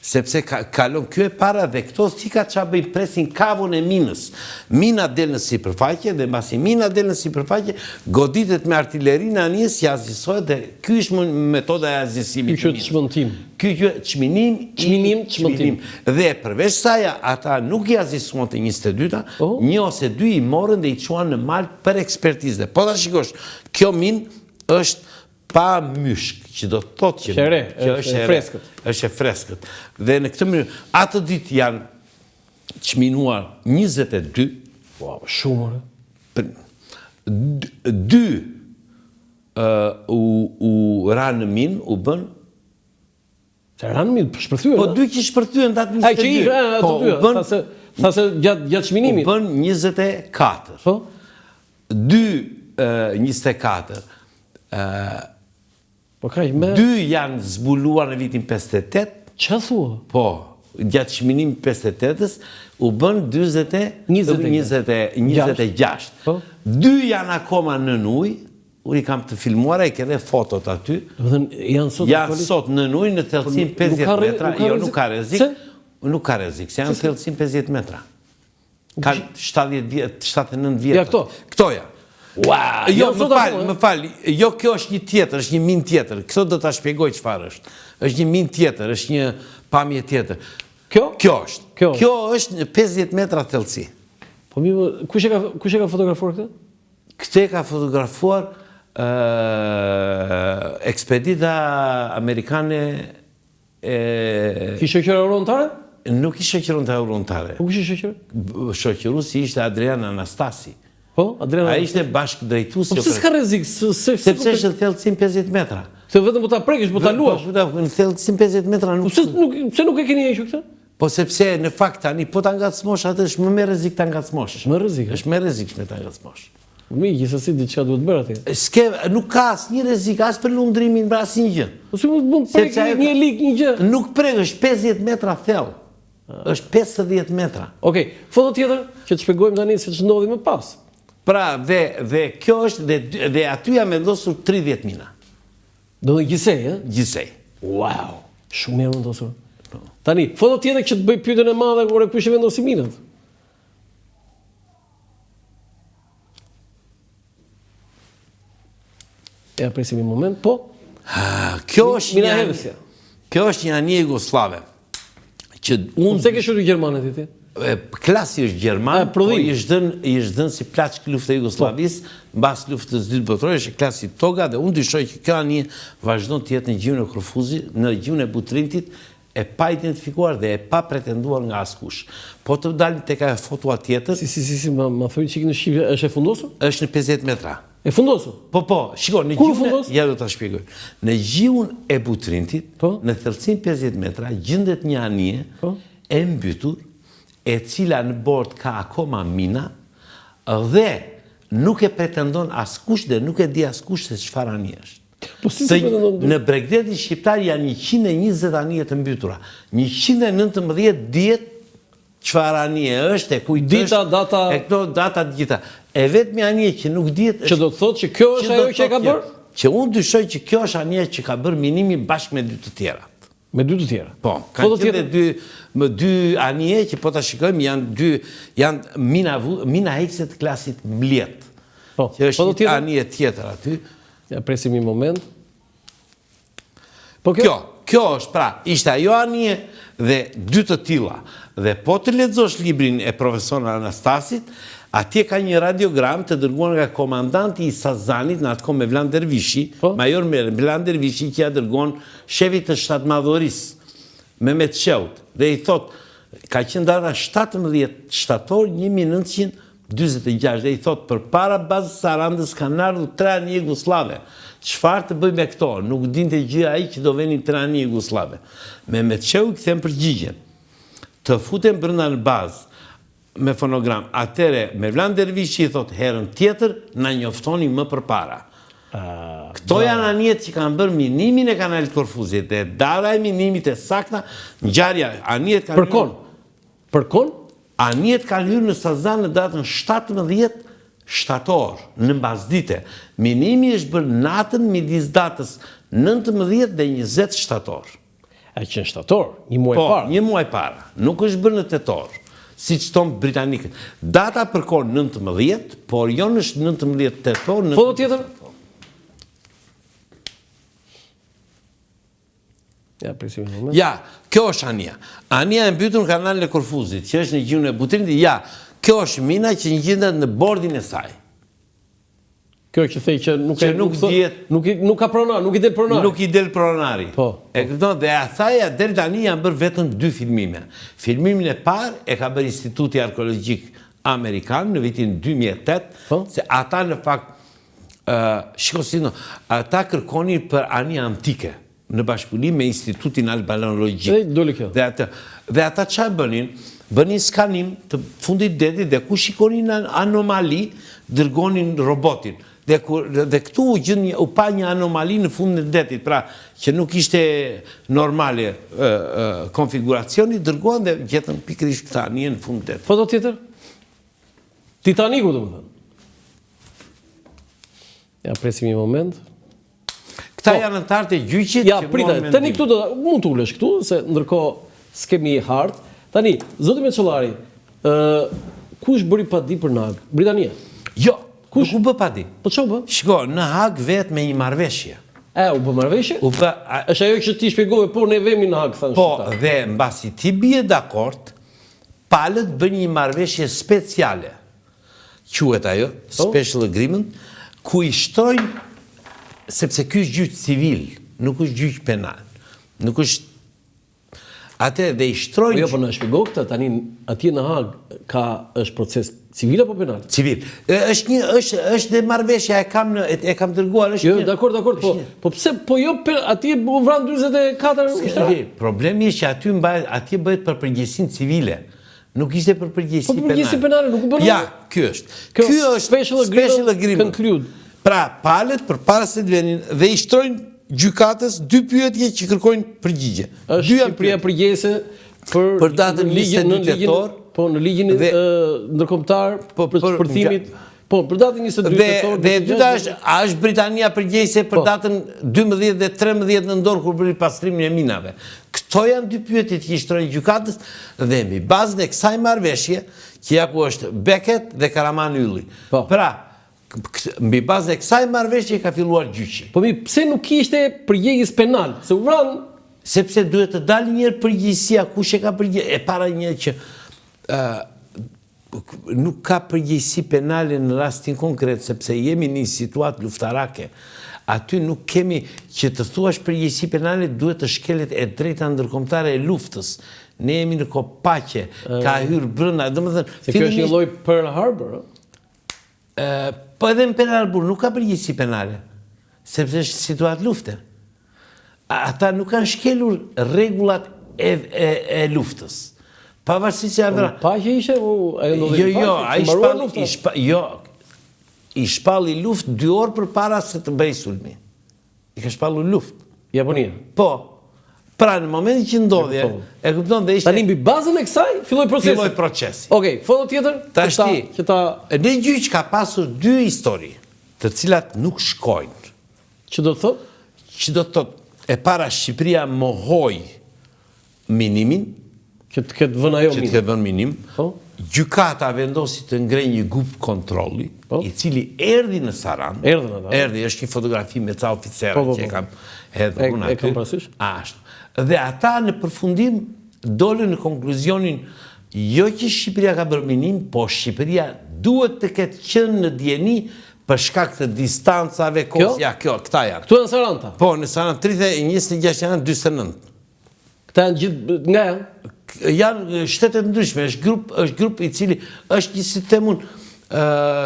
sepse kalon, kjo e para dhe këto thika qa bëjnë presin kavon e minës. Mina del në sipërfaqe dhe mbasi mina del në sipërfaqe, goditet me artilleri në anijës që azisohet dhe ky është metoda e azisimit. Ky është çmëntim. Ky është çmëntim. Dhe përveç saj ata nuk i azisohen të 22-ta, një ose dy i morën dhe i çuan në mal për ekspertizë. Po ta shikosh, kjo minë është pa myshk, që do të thotë që është freskët. Është e freskët. Dhe në këtë mënyrë, atë ditë janë çminuar 22. Wow, shumë. 2 u ranë në minë, u bën. Se ranë në minë, shpërthyen. Po 2 që shpërthyen datë 22. Ai që ishte ato dy. Thasë gjatë çminimit. U bën 24. Po. 24. Po kaq më 2 janë zbuluar në vitin 58. Ç'a thua? Po, gjatë çminimit 58-s u bën 26. 2 janë akoma nën ujë. Unë i kam të filmuar, e ke dhe fotot aty. Janë sot nën ujë në thellësinë 50 metra. Jo, nuk ka rrezik. Nuk ka rrezik, se janë thellësinë 50 metra. Kanë 79 vjet. Ja këto. Këto janë. Jo, më fal, jo, kjo është një tjetër, është një minë tjetër. Këto do ta shpjegoj çfarë është. Është një minë tjetër, është një pamje tjetër. Kjo është. Kjo është në 50 metra thellësi. Po mirë, kush e ka fotografuar këtë? Këtë e ka fotografuar ekspedita amerikane Ki shoqëra eurontare? Nuk i shoqëronte eurontare. Po kush i shoqëra? Shoqëruesi ishte Adrian Anastasi. Po, Adrian. Ai ishte bashkëdrejtuesi. Po pse s'ka rrezik? Sepse është në thellësinë 50 metra. Se vetëm po ta prekësh, po ta luash. Në thellësinë 50 metra nuk. Pse nuk e keni hequr këtë? Po sepse në fakt tani po ta ngacmosh atë është më me rrezik ta ngacmosh. Më rrezik. Është më rrezikshme ta ngacmosh. Mi, gjithsesi diçka duhet bërë atje. Nuk ka asnjë rrezik, as për lundrimin, për asnjë gjë. Po si mund të prekë një lik, një gjë? Nuk prek, është 50 metra thellë. Është 50 metra. Okej, foto tjetër që të shpjegojmë tani se ç'ndodhi më pas. Pra, dhe kjo është, dhe aty jam vendosur 30 mina. Do dhe gjithsej, e? Gjithsej. Wow, shumë mirë vendosur. Tani, foto tjetër që të bëj pyetjen e madhe kur e kush e vendosi minat. Ja presim një moment, po. Kjo është një anije jugoslave. Pse ke shëruar gjermanët ti? Klasi është gjerman, po i është dënë si plaçk luftë e Jugosllavisë, mbas luftës së dytë botërore, është klasi toga dhe unë dyshoj që kjo anije vazhdon të jetë në gjiun e Korfuzit, në gjiun e Butrintit, e pa identifikuar dhe e pa pretenduar nga askush. Po të dalim tek ajo foto tjetër. Si, ma thoi çik në Shqipëri, është e fundosur? Është në 50 metra. E fundosur? Po, shiko, në gjiun ja do ta shpjegoj. Në gjiun e Butrintit, në thellësinë 50 metra, gjendet një anije e mbytur, e cila në bord ka akoma mina dhe nuk e pretendon askush dhe nuk e di askush se çfarë anije është. Po si se pretendon? Në Bregdetin shqiptar janë 120 anije të mbytura. 119 dihet çfarë anije është, e kujt dita, data, e këto data të gjitha. E vetmi anije që nuk dihet që do të thotë që kjo është ajo që e ka bërë? Që unë dyshoj që kjo është anije që ka bërë Minimi bashkë me dy të tjerat. Me dy të tjera. Po, kanë qenë dy anije që po ta shikojmë janë mina hekse të klasit Mlet. Po, që është një anije tjetër aty. Ja presim një moment. Po kjo është, pra, ishte ajo anije dhe dy të tilla. Dhe po të lexosh librin e profesor Anastasit, atje ka një radiogram të dërguar nga komandanti i Sazanit në atko me Vlan Dervishi, major Vlan Dervishi që ja dërgon shefit të shtatmadhorisë, Mehmet Sheut, dhe i thot, ka qenë data 17 shtator 1946, dhe i thot, për para bazës Sarandës kanë ardhur 3 anije jugoslave. Çfarë të bëj me këto? Nuk dinte gjë ai që do venin 3 anije jugoslave. Mehmet Sheut kthen përgjigjen. Të futen brenda në bazë me fonogram. Atëre me Vlan Dervishi i thot herën tjetër na njoftoni më përpara. Këto janë anijet që kanë bërë minimin e kanalit Korfuzit dhe data e minimit e sakta ngjarja anijet kanë Përkon? Anijet kanë hyrë në Sazan në datën 17 shtator në mbasdite. Minimi është bërë natën midis datës 19 dhe 20 shtator. A që në shtator, një muaj para. Po, një muaj para. Nuk është bërë në tetor, si që tonë britanikët. Data përkon 19, por jo në 19 tetor. Foto tjetër? Ja, presim një moment. Ja, kjo është anija. Anija e mbytur në kanalin e Korfuzit, që është në gjinë e Butrinit. Ja, kjo është mina që gjendet në bordin e saj. Kjo që thej që nuk ka pronar, nuk i del pronari. Nuk i del pronari. Po. E këto dhe athaja deri tani janë bërë vetëm 2 filmime. Filmimin e parë e ka bërë Instituti Arkeologjik Amerikan në vitin 2008, se ata në fakt shikosino, ata kërkonin për anija antike në bashkëpunim me Institutin Albanologjik. Dhe ata çfarë bënin? Bënin skanim të fundit detit dhe ku shikonin anomali, dërgonin robotin. Dhe këtu u pa një anomali në fundin e detit, pra që nuk ishte normale konfiguracioni, dërgohen dhe gjetën pikërisht këta anije në fundin e detit. Foto tjetër? Titaniku, do më thënë. Ja, presim një moment. Këta janë anëtarët e gjyqit. Ja, prita, tani këtu mund të ulesh këtu, se ndërkohë s'kemi hartë. Tani, zoti Meçollari, kush bëri padi për Nag? Britania? Jo, nuk u bë padi. Po ç'u bë? Shiko, në Hag vetë me një marrëveshje. U bë marrëveshje? Është ajo që ti shpjegove, po ne vemi në Hag, thanë shqiptarët. Po, dhe mbasi ti bie dakord, palët bën një marrëveshje speciale. Quhet ajo, special agreement, ku i shtrojnë, sepse ky është gjyq civil, nuk është gjyq penal. Nuk është atë dhe i shtrojnë... Jo, po në shpjego këta, tani atje në Hag është proces civil apo penal? Civil. është dhe marrëveshja, e kam dërguar. Jo, dakord, po pse, po jo, atje u vran 44 ushtarë? Problemi është që atje bëhet për përgjegjësinë civile. Nuk ishte për përgjegjësi penale. Po për përgjegjësi penale, nuk u bën. Ja, ky është. Ky është special agreement. Pra, palët përpara se të venin dhe i shtrojnë gjykatës 2 pyetje që kërkojnë përgjigje. Është Shqipëria përgjegjëse për datën 22 tetor, po në ligjin ndërkombëtar për shpërthimit, po për datën 22 tetor. Dhe e dyta është Britania përgjegjëse për datën 12 dhe 13 nëntor kur bëri pastrimin e minave. Këto janë 2 pyetje që i shtrojnë gjykatës dhe mbi bazën e kësaj marrëveshje, që ja ku është Beckett dhe Karaman Ylli. Pra, mbi bazën e kësaj marrëveshje ka filluar gjyqi. Po pse nuk kishte përgjegjës penal? Se u vran. Sepse duhet të dalë njëherë përgjegjësia, kush e ka përgjegjësi, e para një që nuk ka përgjegjësi penale në rastin konkret, sepse jemi në një situatë luftarake. Aty nuk kemi që të thuash përgjegjësi penale, duhet të shkelet e drejta ndërkombëtare e luftës. Ne jemi në kohë paqe, ka hyrë brenda, domethënë, se kjo është një lloj Pearl Harbor, po edhe në Pearl Harbor nuk ka përgjegjësi penale, sepse është situatë lufte. Ata nuk kanë shkelur rregullat e luftës. Pavarësisht se ardhra. Pa që ishe, i shpalli luft 2 orë për para se të bëj sulmi. I ka shpallu luft. Japonia. Po. Pra në momentin që ndodhje, e kupton dhe ishte... Tani mbi bazën e kësaj, filloi procesi. Okej, foto tjetër? Tashti, në gjyq ka pasur 2 histori, të cilat nuk shkojnë. Që do të thot? Që do të thot, e para Shqipëria mohoi minimin, që të ketë vënë minim, gjykata vendosi të ngrej një grup kontrolli, i cili erdhi në Saran, është një fotografi me ca oficerë që e kam hedhur unë aty. Ashtu. Dhe ata në përfundim dolën në konkluzionin jo që Shqipëria ka bërë minim, po Shqipëria duhet të ketë qenë në dieni për shkak të distancave kohës. Këta janë. Këtu në Saranta? Po, në Saranta 26 janë 29. Këta janë gjithë nga janë? Janë shtetet ndryshme, është grup i cili është një sistemun,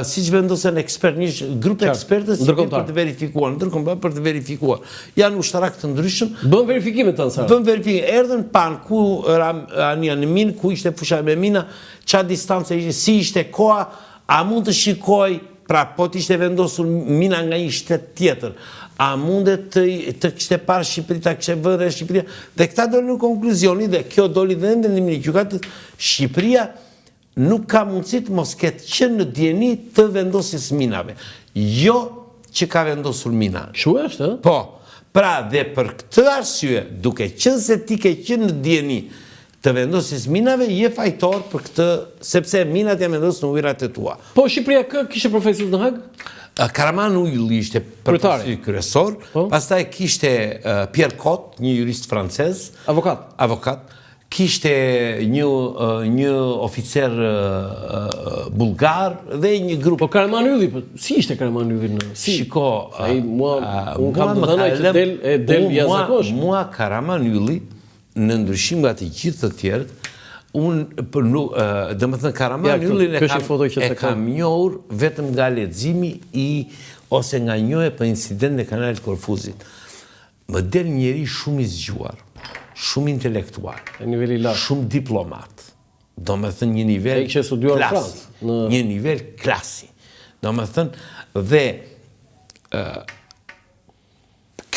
si që vendosen ekspert, një grup ekspertës për të verifikuar, ndërkombëtar për të verifikuar. Janë ushtarak të ndryshëm. Bën verifikime të nësarë? Bën verifikime. Erdhen pan ku anja në minë, ku ishte fusha me mina, qa distancë ishte, si ishte koha, a mund të shikoj, pra po të ishte vendosur mina nga një shtet tjetër, a mundet të kështë parë Shqipëri, të kështë vëdhe Shqipëria, dhe këta doli në konkluzioni, dhe kjo doli dhe vendimin i gjykatës, Shqipëria nuk ka mundësit mos ketë që në dieni të vendosis minave. Jo që ka vendosur mina. Shu është, e? Po, pra dhe për këtë arsye, duke qenë se ti ke që në dieni të vendosis minave, je fajtor për këtë, sepse minat janë vendosur në ujërat e tua. Po, Shqipëria kishte profesionist në Hag? Karaman Ujulli ishte përfaqësues kryesor, pastaj kishte Pierre Cot, një jurist francez, avokat, kishte një oficer bulgar dhe një grup. Po Karaman Ujulli, si ishte Karaman Ujulli në? Shiko, unë kam të thënë që del jashtëzakonisht. Mua Karaman Ujulli, në ndryshim nga të gjithë të tjerët, dhe më thënë Karaman Ujulli e kam njohur vetëm nga leximi ose nga njohje për incident në kanalit Korfuzit. Më del njeri shumë i zgjuar, shumë intelektual, shumë diplomat, do më thënë një nivel klasi. Një nivel klasi. Do më thënë, dhe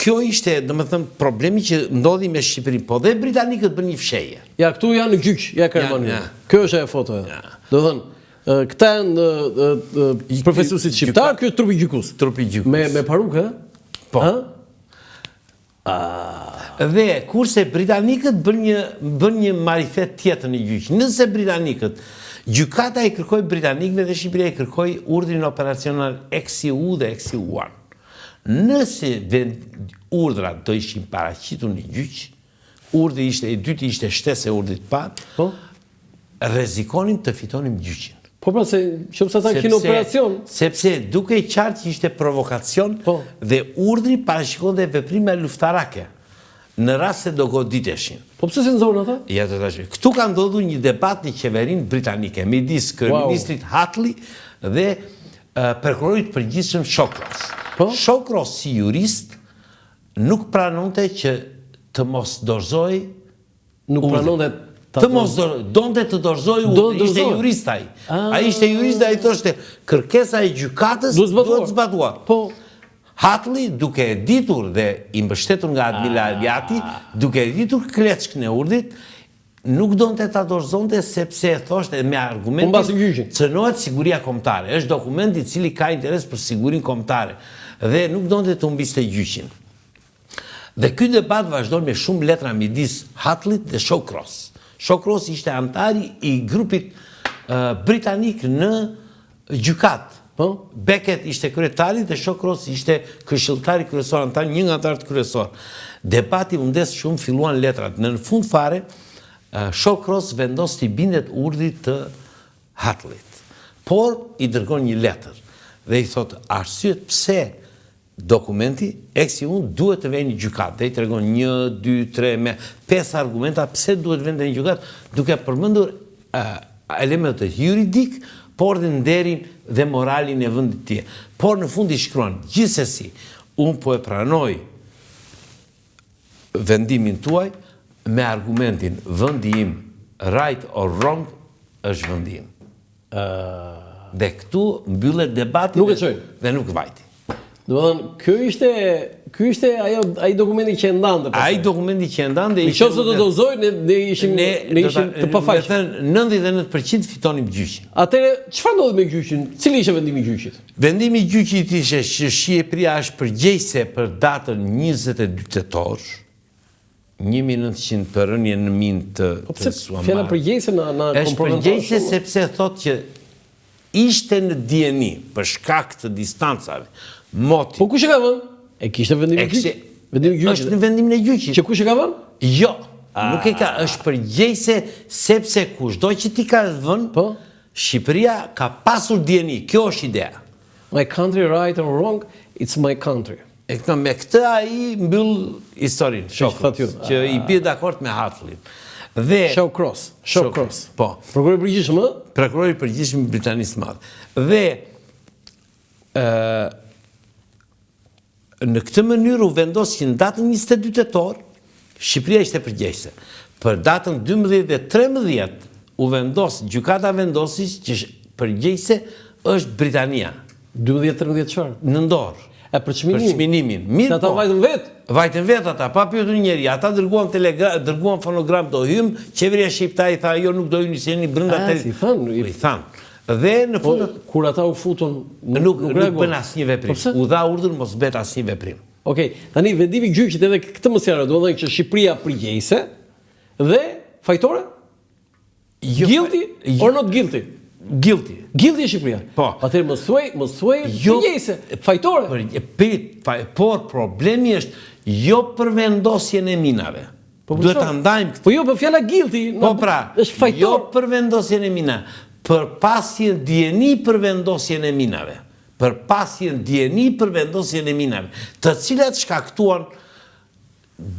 kjo ishte, do më thëmë, problemi që ndodhi me Shqipëri, po dhe Britanikët bërë një fsheje. Ja, këtu janë në gjyq, ja Karaman Ujulli. Kjo është e foto. Do thënë, këta janë profesusit shqiptar, kjo është trupi gjykus. Trupi gjykus. Me paruke, e? Po. Dhe kurse Britanikët bën një marifet tjetër në gjyq. Nëse Britanikët, gjykata i kërkoj Britanikëve dhe Shqipëria i kërkoj urdhrin operacional XCU dhe XCU1. Nëse urdhrat do ishin paraqitur në gjyq, urdhri ishte i dyti ishte shtesë e urdhrit parë, rrezikonim të fitonim gjyqin. Po pra se qëpse ata kishin operacion. Sepse duke i qartë që ishte provokacion dhe urdhri parashikonte veprime luftarake në rast se do goditeshin. Po pse se nxorën ata? Ja të tashmë. Këtu ka ndodhur një debat në qeverinë britanike midis kryeministrit Attlee dhe prokurorit përgjithshëm Shawcross. Shawcross si jurist nuk pranonte që të mos dorëzoj nuk pranonte të mos donte të dorëzoj ishte jurist ai. Ai ishte jurist dhe ai thoshte kërkesa e gjykatës duhet zbatuar. Po Attlee duke e ditur dhe i mbështetur nga Admiraliati, duke e ditur kleçkën e urdhit, nuk donte ta dorëzonte sepse e thoshte me argumentin cënohet siguria kombëtare. Është dokument i cili ka interes për sigurinë kombëtare dhe nuk donte të humbiste gjyqin. Dhe ky debat vazhdoi me shumë letra midis Attlee dhe Shawcross. Shawcross ishte antari i grupit britanik në gjykat. Beckett ishte kryetari dhe Shawcross ishte këshilltari kryesor, antar një nga antarët kryesor. Debati u ndes shumë, filluan letrat. Në fund fare Shawcross vendos të i bindet urdhrit të Attleet. Por i dërgon një letër dhe i thot arsyet pse dokumenti XCU duhet të vejnë një gjykat dhe i tregon 1, 2, 3 me 5 argumenta pse duhet vende një gjykat duke përmendur elementet juridik, por dhe nderin dhe moralin e vendit tje. Por në fund i shkruan, gjithsesi, unë po e pranoj vendimin tuaj me argumentin vendi im right or wrong është vendim. Dhe këtu mbyllet debati dhe nuk vajti. Domethënë, ky ishte ai dokumenti që e ndante. Ai dokumenti që e ndante ishte. Nëse do dozoj, ne ishim të pafaqshëm. Thënë 99% fitonim gjyqin. Atëherë, çfarë ndodhi me gjyqin? Cili ishte vendimi i gjyqit? Vendimi i gjyqit ishte që Shqipëria është përgjegjëse për datën 22 tetor. 1900 për rënien në minë të Suamar. Fjala përgjegjëse na komprometon. Është përgjegjëse sepse thotë që ishte në dieni për shkak të distancave. Moti. Po kush e ka vënë? E kishte vendimin e gjyqit. Vendimi i gjyqit. Është në vendimin e gjyqit. Që kush e ka vënë? Jo. Nuk e ka, është përgjegjëse sepse kushdo që ti ka vënë, po, Shqipëria ka pasur dieni. Kjo është idea. My country, right or wrong, it's my country. E këto me këtë ai mbyll historinë, shokët, që i bie dakord me Hatfullin. Dhe Shawcross. Po. Prokurori i përgjithshëm, prokurori i përgjithshëm i Britanisë së Madhe. Dhe në këtë mënyrë u vendos që në datën 22 tetor Shqipëria ishte përgjegjëse. Për datën 12 dhe 13 u vendos, gjykata vendosi që përgjegjëse është Britania. 12-13 çfarë? Në dorë. Për çminimin. Mirë, ata vajtën vetë. Vajtën vetë ata, pa pyetur njeri. Ata dërguan fonogram do hym, qeveria shqiptare i tha jo nuk do hyni se jeni brenda i thanë. Dhe në fund kur ata u futun nuk bën asnjë veprim. U dha urdhër mos bëhet asnjë veprim. Okej, tani vendimi i gjyqit edhe këtë mos jarë, domethënë që Shqipëria përgjegjëse dhe fajtore? Guilty or not guilty? Guilty. Guilty e Shqipëria. Po. Atëherë mos thuaj përgjegjëse, fajtore. Por problemi është jo për vendosjen e minave. Duhet ta ndajmë këtë. Po jo, për fjala guilty, po pra, është fajtor. Jo për vendosjen e minave, për pasjen dieni për vendosjen e minave. Për pasjen dieni për vendosjen e minave, të cilat shkaktuan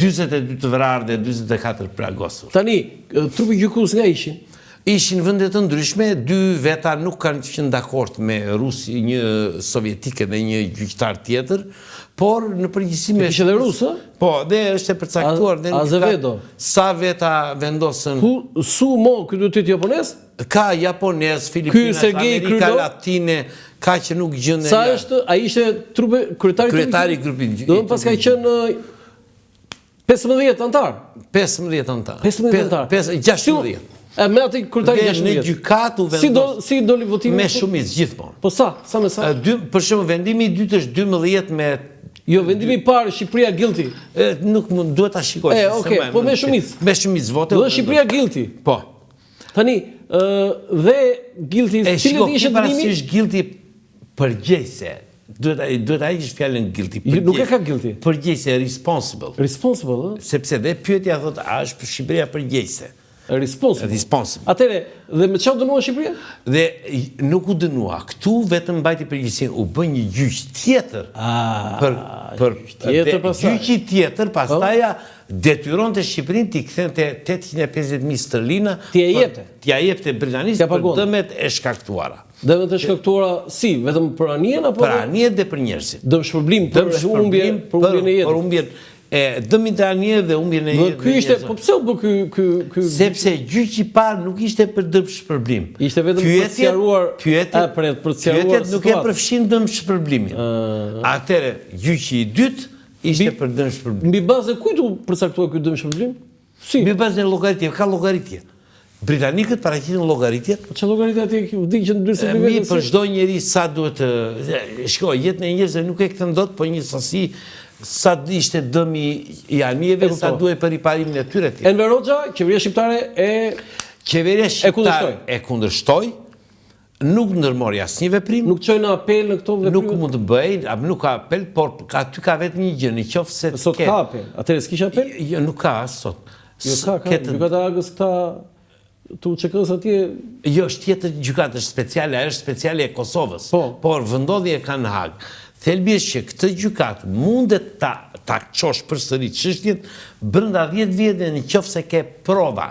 42 të vrarë dhe 44 plagosur. Tani, trupi gjykues nga ishin? Ishin vende të ndryshme, 2 veta nuk kanë qenë dakord me Rusi, një sovjetike dhe një gjyqtar tjetër, por në përgjithësi me kishte dhe rusë? Po, dhe është e përcaktuar dhe Azevedo. Sa veta vendosën. Ky duhet të jetë japonez? Ka japonez, Filipinas, Amerika Latine, ka që nuk gjendën. Sa është? Ai ishte kryetari i grupit. Do të pas ka qenë 15 antar. 15 antar. 16. Me atë kryetari 16. Në gjykat u vendos. Si doli votimi? Me shumicë gjithmonë. Po sa? Sa me sa? Për shembull, vendimi i dytë është 12 me. Jo, vendimi i parë Shqipëria guilty. Nuk mund, duhet ta shikoj. Okej, po me shumicë. Me shumicë vote. Do Shqipëria guilty. Po. Tani, dhe guilty, cilët ishte dënimi? Është guilty përgjegjëse. Duhet ai që fjalën guilty. Nuk e ka guilty. Përgjegjëse, responsible. Responsible, ëh? Sepse dhe pyetja thotë, a është për Shqipëria përgjegjëse? Responsible. Atëre, dhe me çfarë dënua Shqipëria? Dhe nuk u dënua. Këtu vetëm mbajti përgjegjësinë, u bën një gjyq tjetër. Gjyqi tjetër, pastaj detyronte Shqipërinë t'i kthente 850.000 sterlina. T'ia jepte Britanisë për dëmet e shkaktuara. Dëmet e shkaktuara si? Vetëm për anijen apo? Për anijen dhe për njerëzit. Dëmshpërblim për humbjen e jetës. Për humbjen dëmit e anijen dhe humbjen e jetës. Ky ishte, po pse u bë ky? Sepse gjyqi i parë nuk ishte për dëmshpërblim. Ishte vetëm për të sqaruar. Pyetjet nuk e përfshin dëmshpërblimin. Atëre, gjyqi i dytë ishte për dëmshpërblim. Mbi bazë kujt u përcaktua ky dëmshpërblim? Si? Mbi bazë llogaritje, ka llogaritje. Britanikët paraqitin llogaritjet. Po çfarë llogaritje aty vdiqën ndryshe nivelin? Mi për çdo njeri sa duhet shkoj, jetën e njerëzve nuk e kthen dot, po një sasi sa ishte dëmi i anijeve, sa duhet për riparimin e tyre. Enver Hoxha, qeveria shqiptare e kundërshtoi. Nuk ndërmori asnjë veprim. Nuk çoi në apel në këto veprime. Nuk mund të bëj, nuk ka apel, por aty ka vetëm një gjë, nëse sot ka apel. Atëherë s'kisha apel? Jo, nuk ka as sot. Jo ka, gjykata Agës këta tu çekës atje. Jo, është tjetër gjykatë speciale, ajo është speciale e Kosovës. Por vendodhja ka në Hag. Thelbi është që këtë gjykatë mundet ta çosh përsëri çështjen brenda 10 vjetëve nëse ke prova.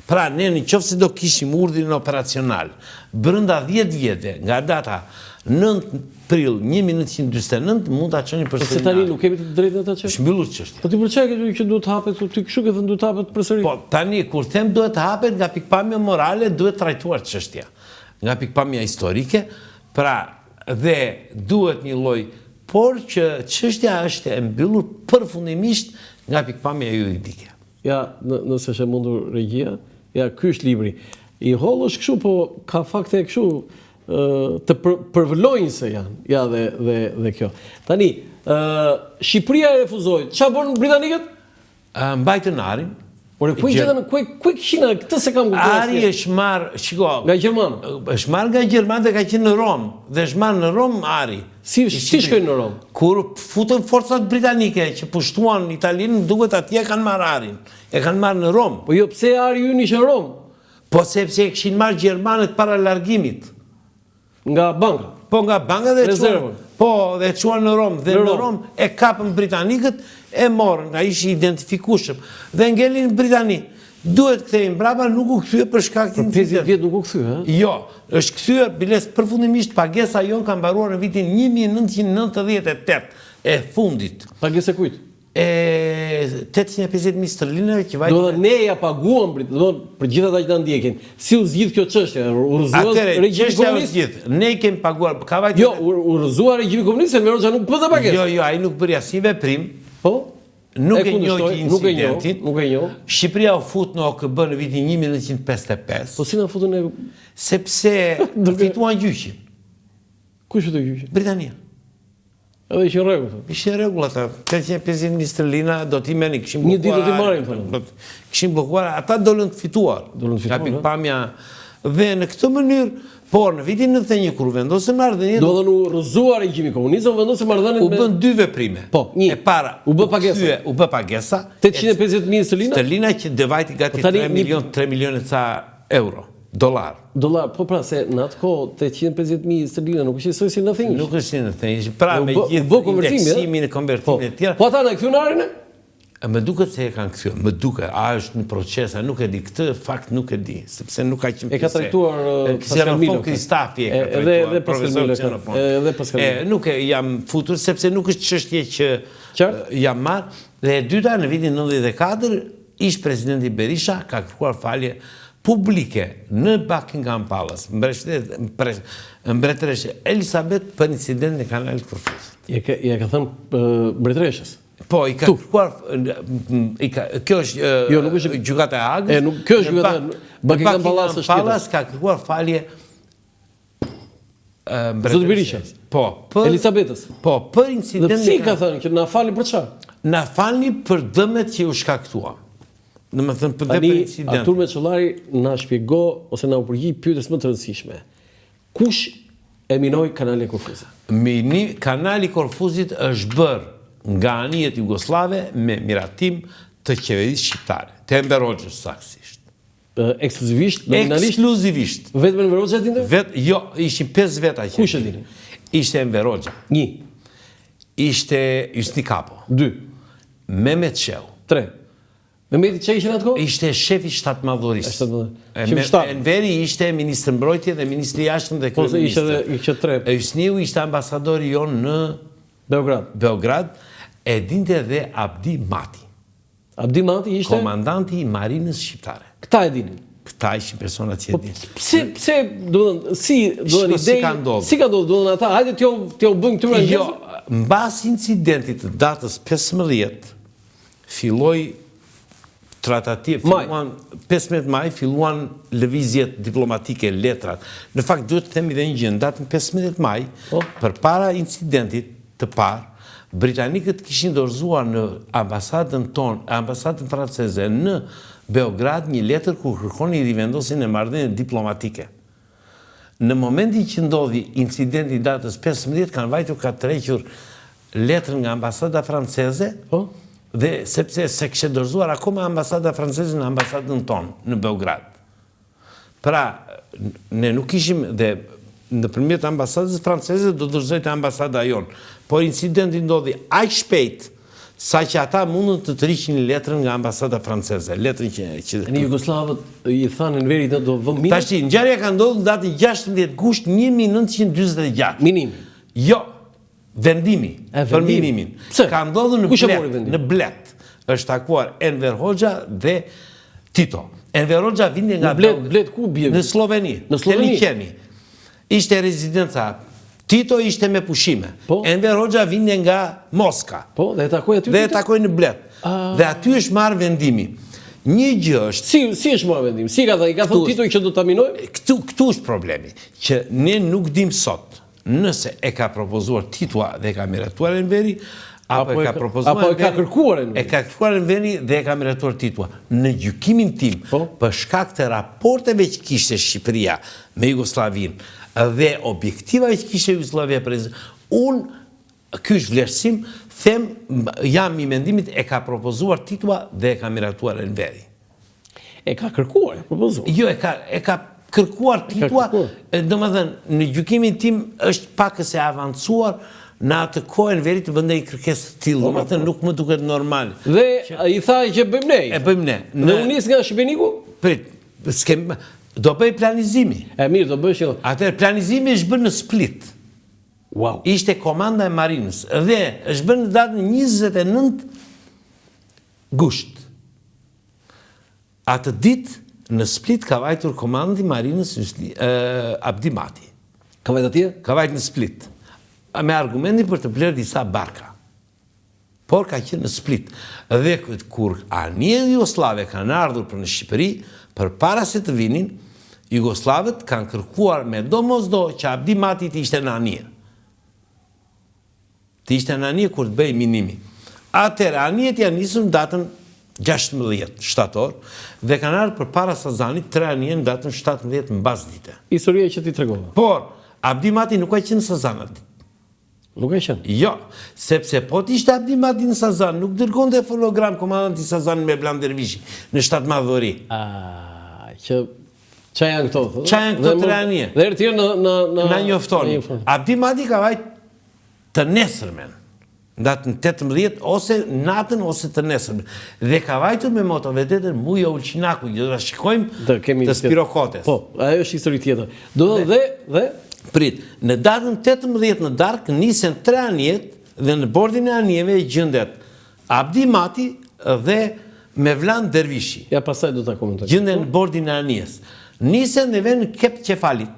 Pra, ne nëse do kishim urdhrin operacional brenda 10 vjetëve nga data 9 prill 1949 mund ta çoni përsëri. Se tani nuk kemi të drejtën ta çojmë. Shmbyllur çështja. Po ti për çfarë ke që duhet të hapet, ti kështu ke thënë duhet të hapet përsëri? Po tani kur them duhet të hapet nga pikpamja morale duhet trajtuar çështja. Nga pikpamja historike, pra dhe duhet një lloj, por që çështja është e mbyllur përfundimisht nga pikpamja juridike. Ja, nëse është e mundur regjia, ja ky është libri. I Holl është kështu, po ka fakte kështu të përvëllojnë se janë, ja dhe kjo. Tani, Shqipëria e refuzoi. Çfarë bën britanikët? Mbajtën Arin. Por ku i gjetën, ku kishin këtë se kam kuptuar. Ari është marrë, shiko, nga Gjermanë. Është marrë nga Gjermanë dhe ka qenë në Rom, dhe është marrë në Rom Ari. Si shkojnë në Rom? Kur futën forcat britanike që pushtuan Italinë, duket atje kanë marrë Arin. E kanë marrë në Rom. Po jo, pse Ari ynë ishte në Rom? Po sepse e kishin marrë Gjermanët para largimit. Nga banka. Po nga banka dhe çuan. Po, dhe çuan në Rom, dhe në Rom e kapën britanikët, e morën, ai ishte identifikueshëm dhe ngelin në Britani. Duhet kthehej mbrapa, nuk u kthye për shkak të incidentit. 50 vjet nuk u kthye, ha? Jo, është kthyer biles përfundimisht, pagesa jon ka mbaruar në vitin 1998 e fundit. Pagesa kujt? 850.000 sterlinave që vajte. Do të ne ja paguam për gjithë ata që na ndjekin. Si u zgjidh kjo çështje? U rrëzuar regjimi komunist. Ne kemi paguar, ka vajte. Jo, u rrëzuar regjimi komunist, Enver Hoxha nuk bëte pagesë. Jo, ai nuk bëri asnjë veprim. Po? Nuk e njohë incidentin. Nuk e njoh. Shqipëria u fut në OKB në vitin 1955. Po si na futën ne? Sepse fituan gjyqin. Kush fitu gjyqin? Britania. Edhe ishin rregull. Ishin rregull ata. 850.000 sterlina do t'i merrin, kishin bllokuar. Një ditë do t'i marrin thonë. Kishin bllokuar, ata dolën të fituar. Nga pikpamja dhe në këtë mënyrë, por në vitin 91 kur vendosën marrëdhënie, do të rrëzuar regjimi komunist, vendosën marrëdhënien u bën dy veprime. Po, një. E para, u bë pagesa. U bë pagesa. 850.000 sterlina. Sterlina që devajti gati 3 milionë ca euro. Dollar, po pra se në atë kohë 850.000 sterlina nuk është si nothing. Nuk është si nothing. Pra me gjithë indeksimin e konvertimit e tjera. Po ata na kthyën Arin? Më duket se e kanë kthyer, më duket, a është në proces, a nuk e di, këtë fakt nuk e di, sepse nuk ka qenë. E ka trajtuar Pascal Milo. Kristafi e ka trajtuar. Edhe Pascal Milo. Nuk e jam futur sepse nuk është çështje që jam marrë. Dhe e dyta në vitin 94 ish presidenti Berisha ka kërkuar falje publike në Buckingham Palace, mbretëreshja Elizabeth për incidentin e kanalit Korfuzit. Ja ka thënë mbretëreshës. Po, i ka kërkuar, kjo është gjykata e Hagës. Kjo është gjykata e Buckingham Palace është Palace ka kërkuar falje Zotë Berisha. Po, Elizabetës. Po, për incidentin. Dhe si ka thënë që na falni për çfarë? Na falni për dëmet që u shkaktuan. Në më thënë për dhe për incident. Artur Meçollari na shpjego ose na u përgjigj pyetjes më të rëndësishme. Kush e minoi kanalin Korfuzit? Kanali Korfuzit është bërë nga anijet jugoslave me miratim të qeverisë shqiptare, të Enver Hoxhës saktësisht. Ekskluzivisht, nominalisht? Ekskluzivisht. Vetëm Enver Hoxha dinte? Jo, ishin 5 veta që. Kush e dini? Ishte Enver Hoxha. 1. Ishte Yusni Kapo. 2. Mehmet Sheu. 3. Mehmeti që ishte në atë kohë? Ishte shefi shtatë madhurisë. Shtatë. Enveri ishte ministri mbrojtje dhe ministri jashtëm dhe kryeministër. Ishte 3. Yusniu ishte ambasadori jonë në Beograd. E dinte dhe Abdi Mati. Abdi Mati ishte komandanti i marinës shqiptare. Këta e dinin. Këta ishin persona që e dinin. Pse do të ka ndodhur? Si ka ndodhur? Do të ata, hajde t'ju bëjmë këtyre njerëzve. Jo, mbas incidentit të datës 15 filloi tratativ, 15 maj filluan lëvizjet diplomatike, letrat. Në fakt duhet të themi dhe një gjë, në datën 15 maj, përpara incidentit të parë, britanikët kishin dorëzuar në ambasadën franceze në Beograd një letër ku kërkonin rivendosjen e marrëdhënieve diplomatike. Në momentin që ndodhi incidenti datës 15, kanë vajtur ka tërhequr letrën nga ambasada franceze, dhe sepse se kishte dorëzuar akoma ambasada franceze në ambasadën tonë në Beograd. Pra, ne nuk ishim dhe nëpërmjet ambasadës franceze do dorëzohej ambasada jonë, por incidenti ndodhi aq shpejt sa që ata mundën të tërhiqin letrën nga ambasada franceze, letrën që në Jugosllavët i thanë në veri do vëmë minim. Tash ngjarja ka ndodhur në datën 16 gusht 1946. Minim. Jo, vendimi për minimin. Ka ndodhur në Blet, është takuar Enver Hoxha dhe Tito. Enver Hoxha vinte nga Blet ku bie? Në Sloveni, në Sloveni. Ishte rezidenca. Tito ishte me pushime. Enver Hoxha vinte nga Moska. Po, dhe takoi aty. Dhe takoi në Blet. Dhe aty është marrë vendimi. Një gjë është... Si është marrë vendimi? Si ka thënë Tito që do ta minojë? Këtu është problemi, që ne nuk dim sot nëse e ka propozuar Tito dhe e ka miratuar Enveri, apo e ka kërkuar Enveri. E ka kërkuar Enveri dhe e ka miratuar Tito. Në gjykimin tim, për shkak të raporteve që kishte Shqipëria me Jugoslavinë dhe objektivave që kishte Jugoslavia unë ky është vlerësim, them jam i mendimit e ka propozuar Tito dhe e ka miratuar Enveri. E ka kërkuar, propozuar. Jo, e ka kërkuar Tito, domethënë në gjykimin tim është pak se avancuar në atë kohë Enveri të bënte një kërkesë të tillë, domethënë nuk më duket normal. Dhe i tha që bëjmë ne. E bëjmë ne. Dhe u nis nga Shqipeniku? Prit, do bëj planizimi. E mirë, do bësh që... Atëherë planizimi është bërë në Split. Wow. Ishte komanda e Marinës dhe është bërë në datën 29 gusht. Atë ditë në Split ka vajtur komandi Marinës Abdi Mati. Ka vajt atje? Ka vajt në Split. Me argumenti për të blerë disa barka. Por ka qenë në Split. Dhe kur anije Jugoslave kanë ardhur për në Shqipëri, për para se të vinin, Jugoslavët kanë kërkuar me do mos do që Abdi Mati të ishte në anije. Të ishte në anije kur të bëj minimi. Atëherë, anijet janë nisur në datën 16 shtator dhe kanë ardhur për para Sazanit 3 anije në datën 17 në bazë dite. Historia që ti tregova. Por, Abdi Mati nuk ka qenë në Sazan atë. Nuk e qenë? Jo, sepse po t'ishte Abdi Mati në Sazan, nuk dërgonte fonogram komandanti Sazan me Blan Dervishi në shtatë madhëri. Qa janë këto? Qa janë këto 3 anije? Dhe erë tjerë në njoftoni. Abdi Mati ka vajt të nesërmen, datën 18 ose natën ose të nesërmen. Dhe ka vajtur me motovedetën Mujo Ulqinaku, do të shikojmë të Spirokotes. Po, ajo është histori tjetër. Dhe? Prit, në datën 18 në darkë nisen 3 anijet dhe në bordin e anijeve gjendet Abdi Mati dhe Mevlan Dervishi. Ja, pasaj do të komentoj. Gjendet në bordin e anijes. Nisen dhe ven në Kep Qefalit.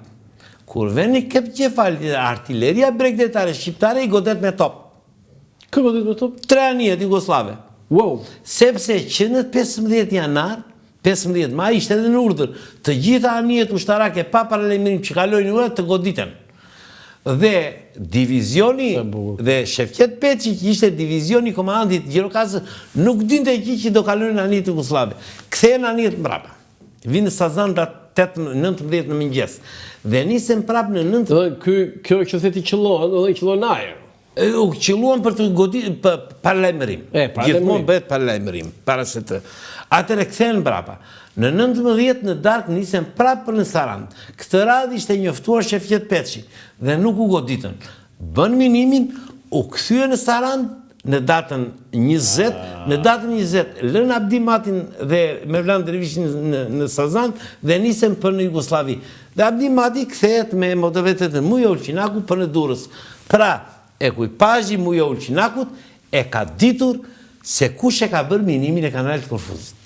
Kur ven në Kep Qefalit, artilleria bregdetare shqiptare i godet me top. Kë godet me top? 3 anijet Jugoslave. Wow. Sepse që në 15 janar, 15 maj ishte edhe në urdhër të gjitha anijet ushtarake pa paralajmërim që kalojnë ura të goditen. Dhe divizioni dhe Shefqet Peçi që ishte divizioni komandit Gjirokasës nuk dinte që do kalojnë anijet Jugoslave. Kthehen anijet mbrapa. Vinë Sazan rreth 19 në mëngjes. Dhe nisen prapë në 9. Kjo që theti qëllohen, dhe qëllohen ajër. U qëlluan për të godit paralajmërim. Gjithmonë bëhet paralajmërim para se të. Atëre kthehen mbrapa. Në 19 në darkë nisen prapë për në Sarand. Këtë radhë ishte njoftuar Shefqet Peçi dhe nuk u goditën. Bën minimin, u kthye në Sarand në datën 20, në datën 20 lën Abdi Matin dhe Mevlan Dervishin në Sazan dhe nisen për në Jugoslavi. Dhe Abdi Mati kthehet me motovedetën Mujo Ulqinaku për në Durrës. Pra, ekuipazhi Mujo Ulqinakut e ka ditur se kush e ka bërë minimin e kanalit Korfuzit.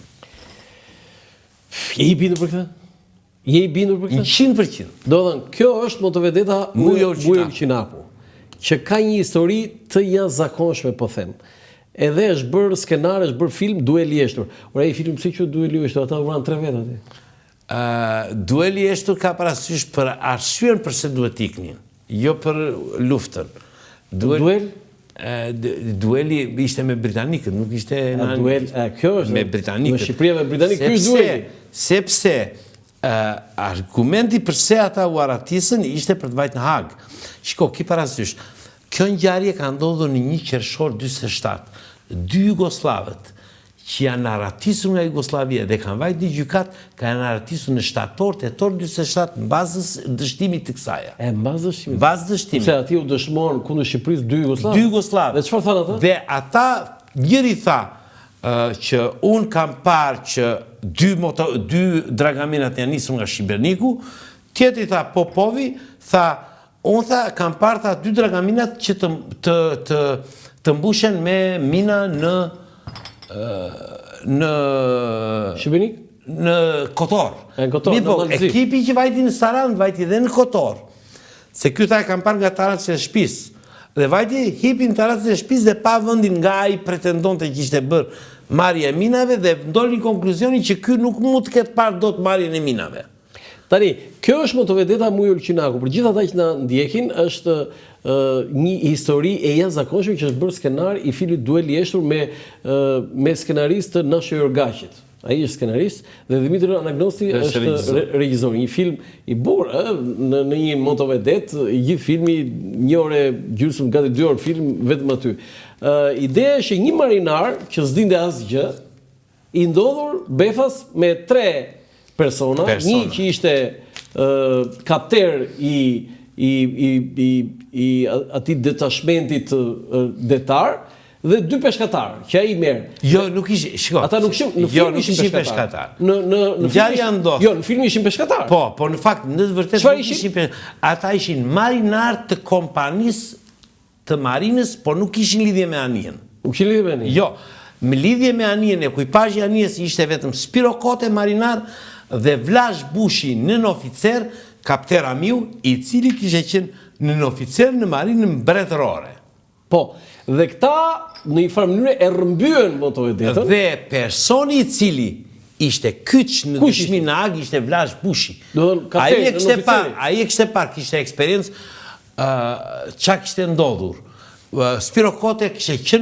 Je i bindur për këtë? Je i bindur për këtë? 100%. Do dhënë, kjo është motovedeta Mujo Ulqinaku, që ka një histori të jashtëzakonshme, po them. Edhe është bërë skenar, është bërë film Dueli i Eshtur. Ora i film pse quhet Dueli i Eshtur? Ata uranë 3 vetë aty. Dueli i Eshtur ka parasysh për arsyen pse duhet iknin, jo për luftën. Duel? Dueli ishte me Britanikët, nuk ishte kjo është me Britanikët. Me Shqipëria me Britanikët, ky është dueli. Sepse argumenti përse ata u aratisën ishte për të vajtë në Hag. Shiko, ki parasysh, kjo ngjarje ka ndodhur në 1 qershor 47. 2 Jugoslavët që janë aratisur nga Jugoslavia dhe kanë vajtë një gjykat, kanë aratisur në shtator, tetor 47 në bazës dështimit të kësaja. Në bazë dështimit? Bazë dështimit. Se ati u dëshmonë kundër Shqipërisë 2 Jugoslavë? 2 Jugoslavë. Dhe çfarë thanë ata? Dhe ata, njëri tha që unë kam parë që 2 dragaminat janë nisur nga Shqiberniku, tjetri tha Popovi, tha Unë tha, kam parë tha 2 dragaminat që të mbushen me mina në Shqipenik? Në Kotor. Kotor, ekipi që vajti në Sarand, vajti dhe në Kotor. Se kjo ta e kam parë nga taratës e shtëpis. Dhe vajti hipin taratës e shtëpis dhe pa vëndin nga ai pretendon të kishte bërë marrje e minave dhe ndolin konkluzionin që ky nuk mund të ketë parë dot marrjen e minave. Tani, kjo është motovedeta Mujo Ulqinaku. Për gjithë ata që na ndjekin, është një histori e jashtëzakonshme që është bërë skenar i filmit Duel i Eshtur me skenarist të Nasho Jorgaqit. Ai është skenarist dhe Dimitri Anagnosti është regjisor. Një film i bukur, në një motovedet, i gjithë filmi 1 orë gjysmë, gati 2 orë film vetëm aty. Ideja është një marinar që s'dinte asgjë, i ndodhur befas me 3 persona, një që ishte kapter i atij detachmentit detar dhe 2 peshkatar, që ai merr. Jo, nuk ishin, shiko. Ata nuk ishin peshkatar. Ngjarja ndodh. Jo, në film ishin peshkatar. Po në fakt në të vërtetë nuk ishin peshkatar. Ata ishin marinar të kompanisë të marinës, por nuk kishin lidhje me anijen. Nuk kishin lidhje me anijen. Jo, me lidhje me anijen e ekuipazhi i anijes ishte vetëm Spiro Kote marinar dhe Vlash Bushi nën oficer, kapter Amiu, i cili kishte qenë nën oficer në marinën mbretërore. Po, dhe këta në një farë mënyrë e rrëmbyen motovedetën. Dhe personi i cili ishte kyç në dëshmin në Ag ishte Vlash Bushi. Ai e kishte parë, kishte eksperiencë çka kishte ndodhur. Spiro Kote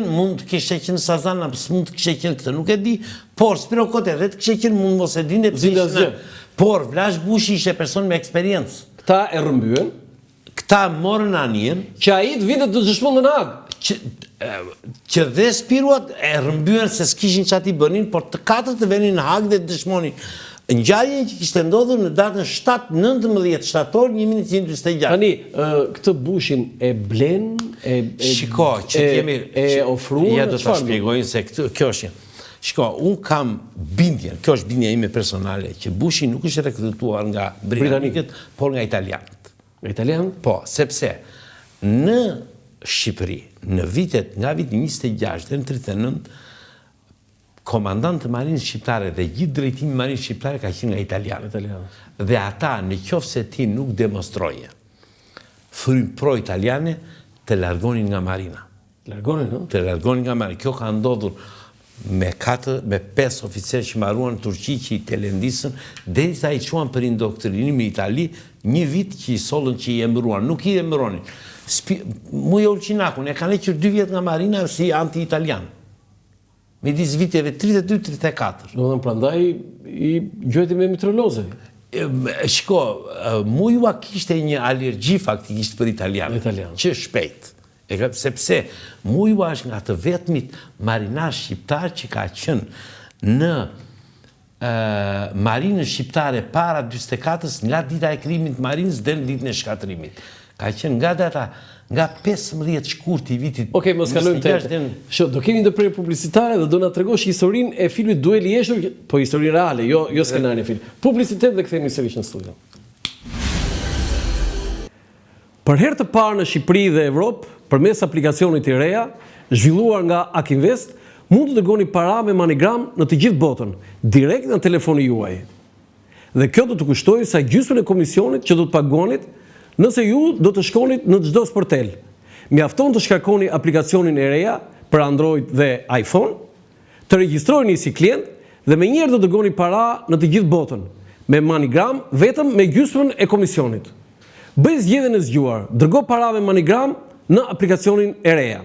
mund të kishte qenë Sazan, apo mund të kishte qenë këtë, nuk e di, por Spiro Kote dhe të kishte qenë mund mos e dinte pse. Por Vlash Bushi ishte person me eksperiencë. Këta e rrëmbyen. Këta morën anijen. Që ai të vinte të dëshmonte në Ag. Që dhe Spiruat e rrëmbyen se s'kishin çati bënin, por të 4 të venin në Hag dhe të dëshmonin. Ngjarjen që kishte ndodhur në datën 19 shtator 1926. Tani, këtë Bushin e blen, shiko, që kemi ofruar. Ja do ta shpjegoj se kjo është. Shiko, un kam bindjen, kjo është bindja ime personale, që Bushi nuk është rekrutuar nga britanikët, por nga italianët. Nga italianët? Po, sepse në Shqipëri, në vitet nga viti 26 dhe në 39, komandantë të marinës shqiptare dhe gjithë drejtimi marinës shqiptare ka qenë nga italianët. Dhe ata, në qoftë se ti nuk demonstroje frym pro-italiane, të largonin nga marina. Largonin, no? Të largonin nga marina. Kjo ka ndodhur me 5 oficerë që marruan në Turqi që i telendisën, derisa i quan për indoktrinim në Itali, një vit që i sollën që i emëruan, nuk i emëronin. Mujo Ulqinakun e kanë hequr 2 vjet nga marina si anti-italian. Midis viteve 32-34. Do të thënë prandaj i gjojti me mitroloze. Shiko, Mujua kishte një alergji faktikisht për italianët, që shpejt. Sepse Mujua është nga të vetmit marinar shqiptar që ka qenë në marinën shqiptare para 44-s nga dita e krijimit të marinës dhe në ditën e shkatrimit. Ka qenë nga data nga 15 shkurt i vitit. Okej, mos kalojmë te. Do kemi ndërprerje publicitare dhe do na tregosh historinë e filmit Duel i Eshtur, po histori reale, jo skenarin e filmit. Publicitet dhe kthehemi sërish në studio. Për herë të parë në Shqipëri dhe Evropë, përmes aplikacionit të reja, zhvilluar nga Akinvest, mund të dërgoni para me MoneyGram në të gjithë botën, direkt në telefonin juaj. Dhe kjo do të kushtojë sa gjysmën e komisionit që do të paguanit nëse ju do të shkonit në çdo sportel. Mjafton të shkarkoni aplikacionin e reja për Android dhe iPhone, të regjistroheni si klient dhe menjëherë do të dërgoni para në të gjithë botën, me MoneyGram vetëm me gjysmën e komisionit. Bëj zgjedhjen e zgjuar, dërgo para me MoneyGram në aplikacionin e reja.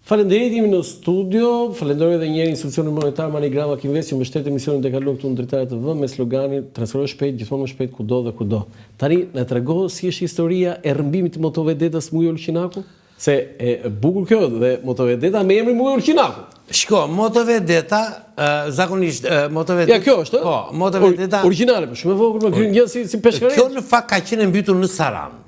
Faleminderit, jemi në studio. Falenderoj edhe një herë institucionin monetar MoneyGram Akinvest që mbështet emisionin dhe kalon këtu në Dritare TV me sloganin transferoj shpejt, gjithmonë më shpejt kudo dhe kudo. Tani na trego si është historia e rrëmbimit të motovedetës Mujo Ulqinaku? Se e bukur kjo dhe motovedeta me emrin Mujo Ulqinaku. Shko, motovedeta, zakonisht motovedeta. Ja, kjo është, po, motovedeta origjinale, po shumë e vogël, me gryn si peshkare. Kjo në fakt ka qenë mbytur në Sarand.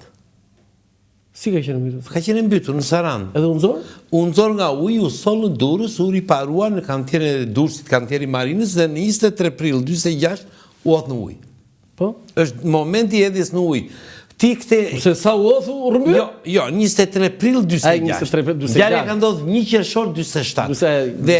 Si ka qenë mbytur? Ka qenë mbytur në Sarand. Edhe u nxor? U nxor nga uji, u soll në Durrës, u riparua në kantierin e Durrësit, kantieri marinës dhe në 23 prill 46 u hodh në ujë. Po? Është momenti i edhjes në ujë. Ti këte... Se sa u othu rrëmbyr? Jo, 23 prill 26. Ngjarja ka ndodhur 1 qershor 47. Dhe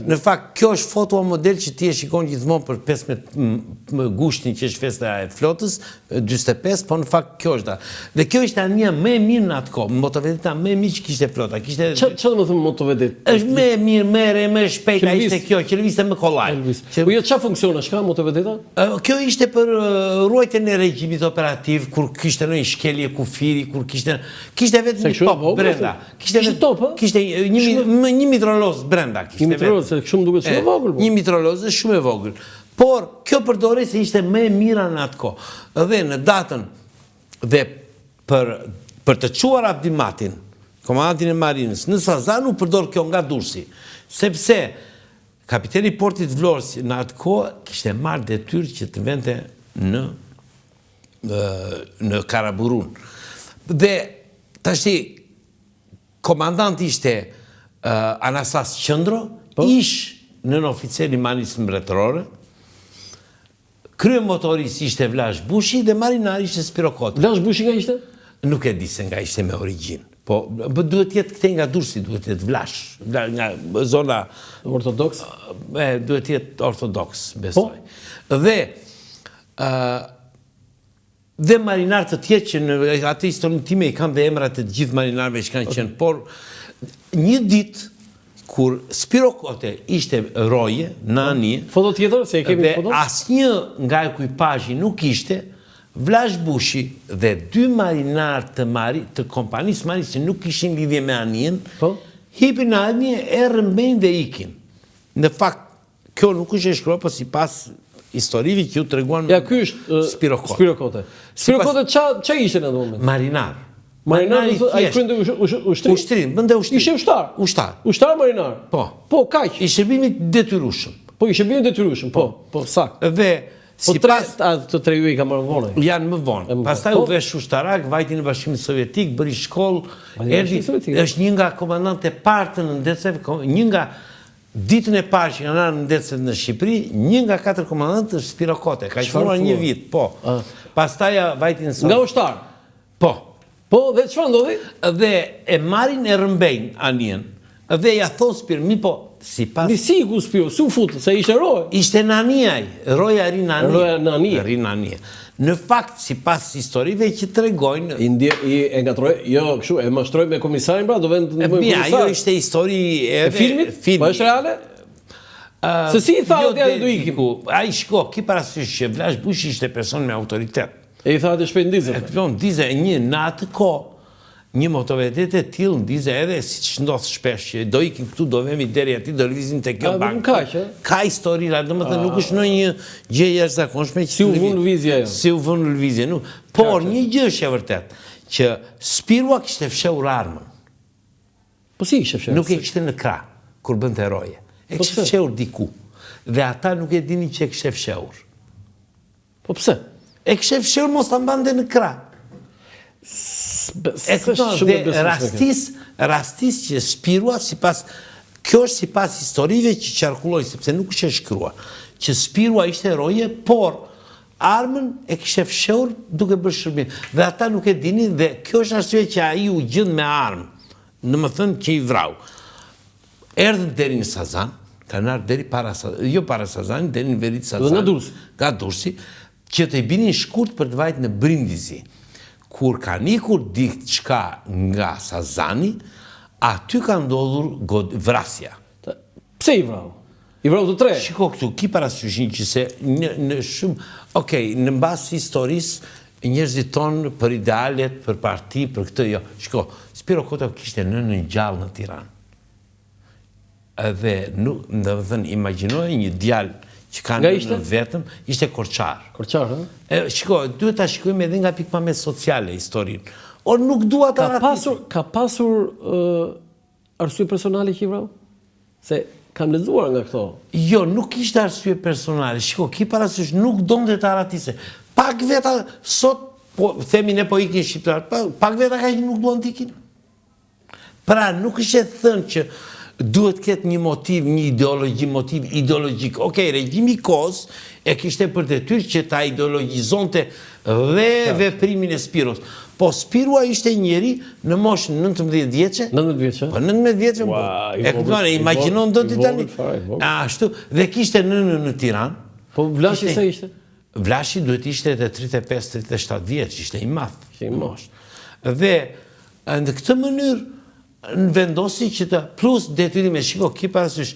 në fakt kjo është foto model që ti e shikon gjithmonë për 15 gushtin që është festa e flotës, 45, po në fakt kjo është. Dhe kjo ishte anija më e mirë në atë kohë, motovedeta më e mirë që kishte flota. Çfarë do të thonë motovedet? Është më e mirë, më e shpejtë ishte kjo, që lëvizte më kollaj. Po jo çfarë funksiona ka motovedeta? Kjo ishte për ruajtjen e regjimit operativ kur kishte në shkelje kufiri, kur kishte vetëm një top brenda. Kishte një mitroloz brenda. Një mitroloz, se shumë duket shumë e vogël. Një mitroloz është shumë e vogël. Por, kjo përdore se ishte më e mira në atë kohë. Dhe në datën dhe për të quar Abdimatin, komandantin e marinës, në Sazan u përdor kjo nga Durrësi. Sepse kapiteni i portit Vlorës në atë kohë kishte marrë detyrë që të vente në Karaburun. Dhe tashti komandant ishte Anastas Qëndro, ish nën oficer i marinës mbretërore, krye motoris ishte Vlash Bushi dhe marinar ishte Spiro Koti. Vlash Bushi nga ishte? Nuk e di se nga ishte me origjinë. Po, duhet jetë këtej nga Durrësi, duhet jetë Vlash, nga zona... Ortodoks? Duhet jetë ortodoks, besoj. Dhe marinar të tjetë që në atë historinë time i kam dhe emrat të gjithë marinarve që kanë qenë, por një ditë kur Spiro Kote ishte roje në anije, foto tjetër, se e kemi foto? Dhe asnjë nga ekuipazhi nuk ishte, Vlash Bushi dhe 2 marinar të kompanisë marinës që nuk ishin lidhje me anijen, hipin në anije, e rëmbejnë dhe ikin. Në fakt, kjo nuk është e shkruar, po sipas historive që ju të reguan Spiro Kote. Spiro Kote qa ishte në atë moment? Marinar. Marinar, a i kryen dhe ushtrim? Ushtrim, bënde ushtrim. Ishe ushtar? Ushtar. Ushtar marinar? Po. Po, kaq? I shërbimit detyrushëm. Po, i shërbimit detyrushëm, po, sak. Dhe, si pas... Të tre ju i ka marrë vonë? Janë më vonë. Pastaj u vesh ushtarak, vajti në Bashkimin Sovjetik, bëri shkollë, është një nga komandante partë në ndeceve, një nga ditën e parë që kanë në ndecet në Shqipëri, një nga 4 komandantë është Spiro Kote, ka qënuar një vit, po. Pastaj vajti në Sovjet. Nga ushtar? Po. Po, dhe çfarë ndodhi? Dhe e marrin e rëmbejnë anijen, dhe ja thonë Spiro, mi po, si pas... Nisi ku Spiro, su futë, se ishte roje. Ishte në anijaj, roja ri në anije. Roja në anije. Ri në anije. Në fakt, si pas historive që të regojnë... E ngatroj, jo, kështu, e mashtroj me komisarin, pra, do vend të nëmojnë komisar. Ajo ishte histori... E filmit? Po është reale? Se si i tha atë janë du ikim? A i shko, ki parasysh që Vlash Bushi ishte person me autoritet. E i tha atë shpejt ndizë? Ndizë një në atë ko, një motovedet e tilë ndizë edhe si që ndodhë shpesh që do ikim këtu, do vemi deri ati, do lëvizim të kjo bankë. Ka historira, do më të nuk është në një gjë jashtëzakonshme. Si u vënë lëvizje jo? Si u vënë lëvizje, nuk. Por një gjë është e vërtet, që Spirua kishte fshehur armën. Po si kishte fshehur? Nuk e kishte në krah, kur bënte roje. E kishte fshehur diku. Dhe ata nuk e dinin që e kishte fshehur. Po pse? E kishte fshehur mos ta mbante në krah. Rastis që Spirua, kjo është si pas historive që qarkulloj, sepse nuk është e shkrua, që Spirua ishte roje, por armën e kishte fshehur duke bërë shërbim. Dhe ata nuk e dinin, dhe kjo është arsye që ai u gjend me armë, në më thënë që i vrau. Erdhën deri në Sazan, kanë ardhur deri para Sazan, jo para Sazan, deri në veri të Sazan, nga Durrësi, që të i binin shkurt për të vajtë në Brindisi. Kur ka nikur diçka nga Sazani, aty ka ndodhur vrasja. Pse i vrau? I vrau të tre? Shiko këtu, ki parasyshin që se në shumë... Okej, në mbasë historisë, njerëzit tonë për idealet, për parti, për këtë, jo. Shiko, Spiro Kote kishte në gjallë në Tiranë. Dhe, në vëthën, imaginoj një djalë që kanë në vetëm, ishte Korçar. Korçar, ha? Shiko, duhet ta shikojmë edhe nga pikpamjet sociale historinë. O nuk dua ta ratisë. Ka pasur arsye personale që i vrau? Se kam lexuar nga këto. Jo, nuk ishte arsye personale. Shiko, ki parasysh nuk donte ta ratisë. Pak veta sot, po themi ne po ikin shqiptar, pak veta ka që nuk duan të ikin. Pra, nuk është e thënë që duhet ketë një motiv, një motiv ideologjik. Okej, regjimi i Kos e kishte për detyrë që ta ideologjizonte dhe veprimin e Spiros. Po Spirua ishte njeri në moshën 19 vjeçe. 19 vjeçe? Po 19 vjeçe. E këtëmane, imaginon do t'i tani. Ashtu, dhe kishte nënën në Tiranë. Po Vlashi sa ishte? Vlashi duhet ishte edhe 35-37 vjeç, ishte i madh. Dhe në këtë mënyrë në vendosi që të plus detyrime, shiko, ki parasysh,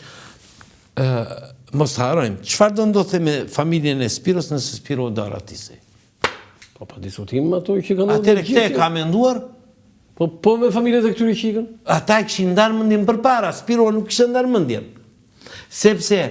mos të harojmë, qëfar do ndodhte me familjen e Spiros nëse Spiro do ratisej? Po pa diskutim ato që kanë... Atere këte e ka menduar? Po me familjet e këtyre që i kanë? Ata e këshin ndarë mëndjen për para, Spiro nuk kështë ndarë mëndjen. Sepse...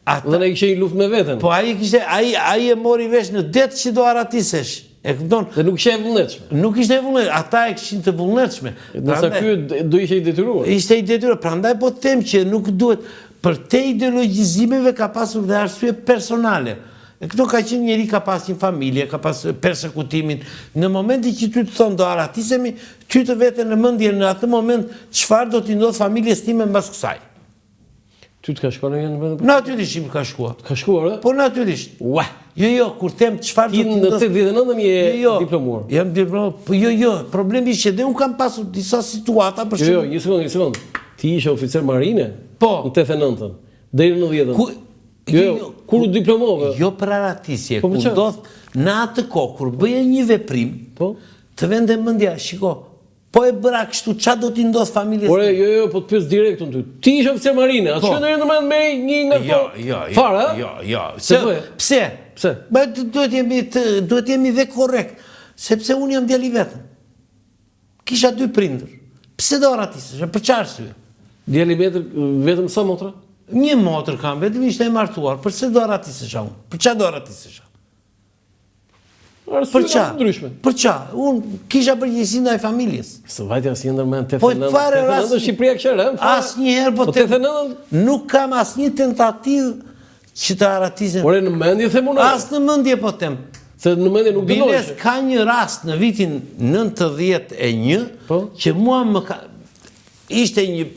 Dhe ne kështë i luft me vetën. Po aji e mori vesh në detë që do aratisesh. Dhe nuk ishte e vullnetshme. Nuk ishte e vullnetshme, ata e këshin të vullnetshme. Nësa ky do ishte i detyruar. Ishte i detyruar, prandaj po të them që nuk duhet, për te ideologjizimeve ka pasur dhe arsye personale. Këto ka qenë njeri ka pas një familje, ka pas persekutimin. Në momenti që ty të thonë do aratisemi, ty të vete në mëndje në atë moment, qëfar do t'i ndodhë familjes time mbas kësaj? Ty të ka shkuar në një vend? Natyrisht im ka shkuar. Ka shkuar, e? Po natyrisht. Jo, kur them qëfar do t'i ndodhë... Ti në 89 je diplomuar. Jam diplomuar. Po jo, problemi që dhe unë kam pasur disa situata për shumë. Një sekund. Ti ishe oficer marine? Po. Në 89-ën. Deri në 90-ën. Kur u diplomove? Jo për aratisje, kur ndodhë në atë kohë, kur bëje një veprim, të vende mëndja, shiko, po e bëra kështu, qa do t'i ndodhë familjes? Ore, jo, po të pjesë direkt në ty. Ti ishe oficer marine, atë që në rëndë me një nga këto fara? Jo. Pse? Duhet jemi dhe korekt, sepse unë jam djali vetëm. Kisha 2 prindër. Pse do aratisësh? Për qa arsye? Djali vetëm sa motra? Një motër kam, vetëm ishte e martuar. Përse do aratisesha unë? Për qa do aratisesha? Për qa? Për qa? Unë kisha përgjegjësi ndaj familjes. Së vajti asë njëndër me në 89. Po fare rast... Shqipëria kësherë, asë njëherë, po 89? Nuk kam asë një tentativë që të aratisen. Ore, në mendje themun? Asë në mendje po tem. Se në mendje nuk dënojshë. Biles, ka një rast në vitin 91, që mua më ka... Ishte një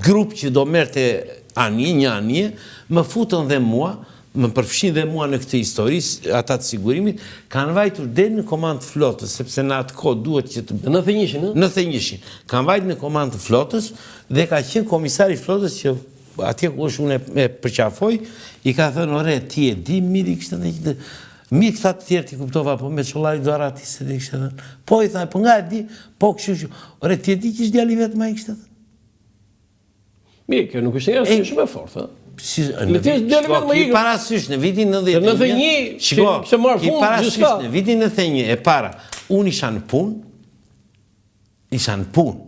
grup që do merte një anje, më futën dhe mua, më përfshin dhe mua në këtë histori, ata të sigurimit, kanë vajtur dhe në komandë flotës, sepse në atë kohë duhet që të... Në 91, në? Në 91. Kanë vajtur në komandë flotës dhe ka qenë komisari flotës që atje ku është unë e përqafoj, i ka thënë, ore, ti e di, miri kështë në gjithë, mirë këta të tjerë ti kuptova, po me qollari do aratisë dhe kështë thënë. Po i thënë, po nga e di, po kështë, ore, ti e di që është djali vetë ma i kështë thënë. Mirë, kjo nuk është një shumë e fortë, Ki parasysh në vitin 91, ki parasysh në vitin 91 e para, unë isha në pun,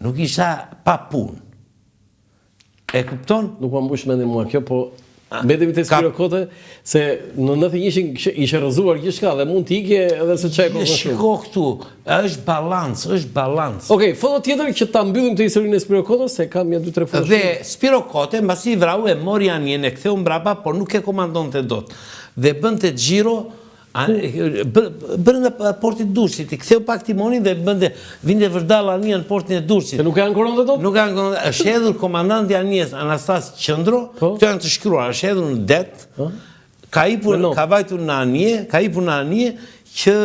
nuk isha pa pun. E kupton? Nuk më mbush mendin mua kjo, po mbetemi të Spiro Kote, se në 91 ishe rëzuar gjithçka dhe mund t'ikje edhe se qaj kohë shumë. Shiko këtu, është balans. Okej, foto tjetër që ta mbyllim të historinë e Spiro Kotës, se kam një 2-3 foto. Dhe Spiro Kote, mbasi vrau e mori anjen e ktheu mbrapa, por nuk e komandon të dot. Dhe bënte xhiro, brenda portit Durrësit, i ktheu pak timonin dhe vinte vërdall anjen në portin e Durrësit. Se nuk e ankoron dhe dot? Nuk e ankoron, është hedhur komandanti anjes Anastas Qëndro, këto janë të shkruar, është hedhur në det, ka vajtur në anje, që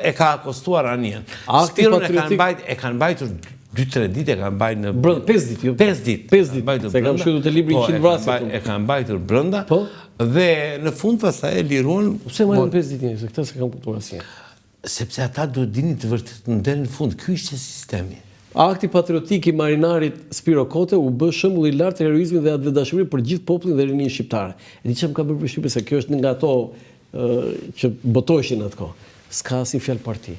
e ka akostuar anjen. Spiron e kanë bajtur 2-3 ditë, e kanë bajtur në... 5 ditë, jo? 5 ditë. Se kam shkruar të libri 100 vrasje. E kanë bajtur brenda, dhe në fund pastaj e liruan... Pse marrin 5 ditë njëse, këta se kam kuptuar asnjë. Sepse ata duhet dinin të vërtetë deri në fund, ky ishte sistemi. Akti patriotik i marinarit Spiro Kote u bë shembull i lartë të heroizmit dhe atletdashurisë për gjithë popullin dhe rinin shqiptare. E di çfarë më ka bërë përshtypje se kjo është nga ato që botoheshin atë kohë. S'ka asnjë fjalë parti.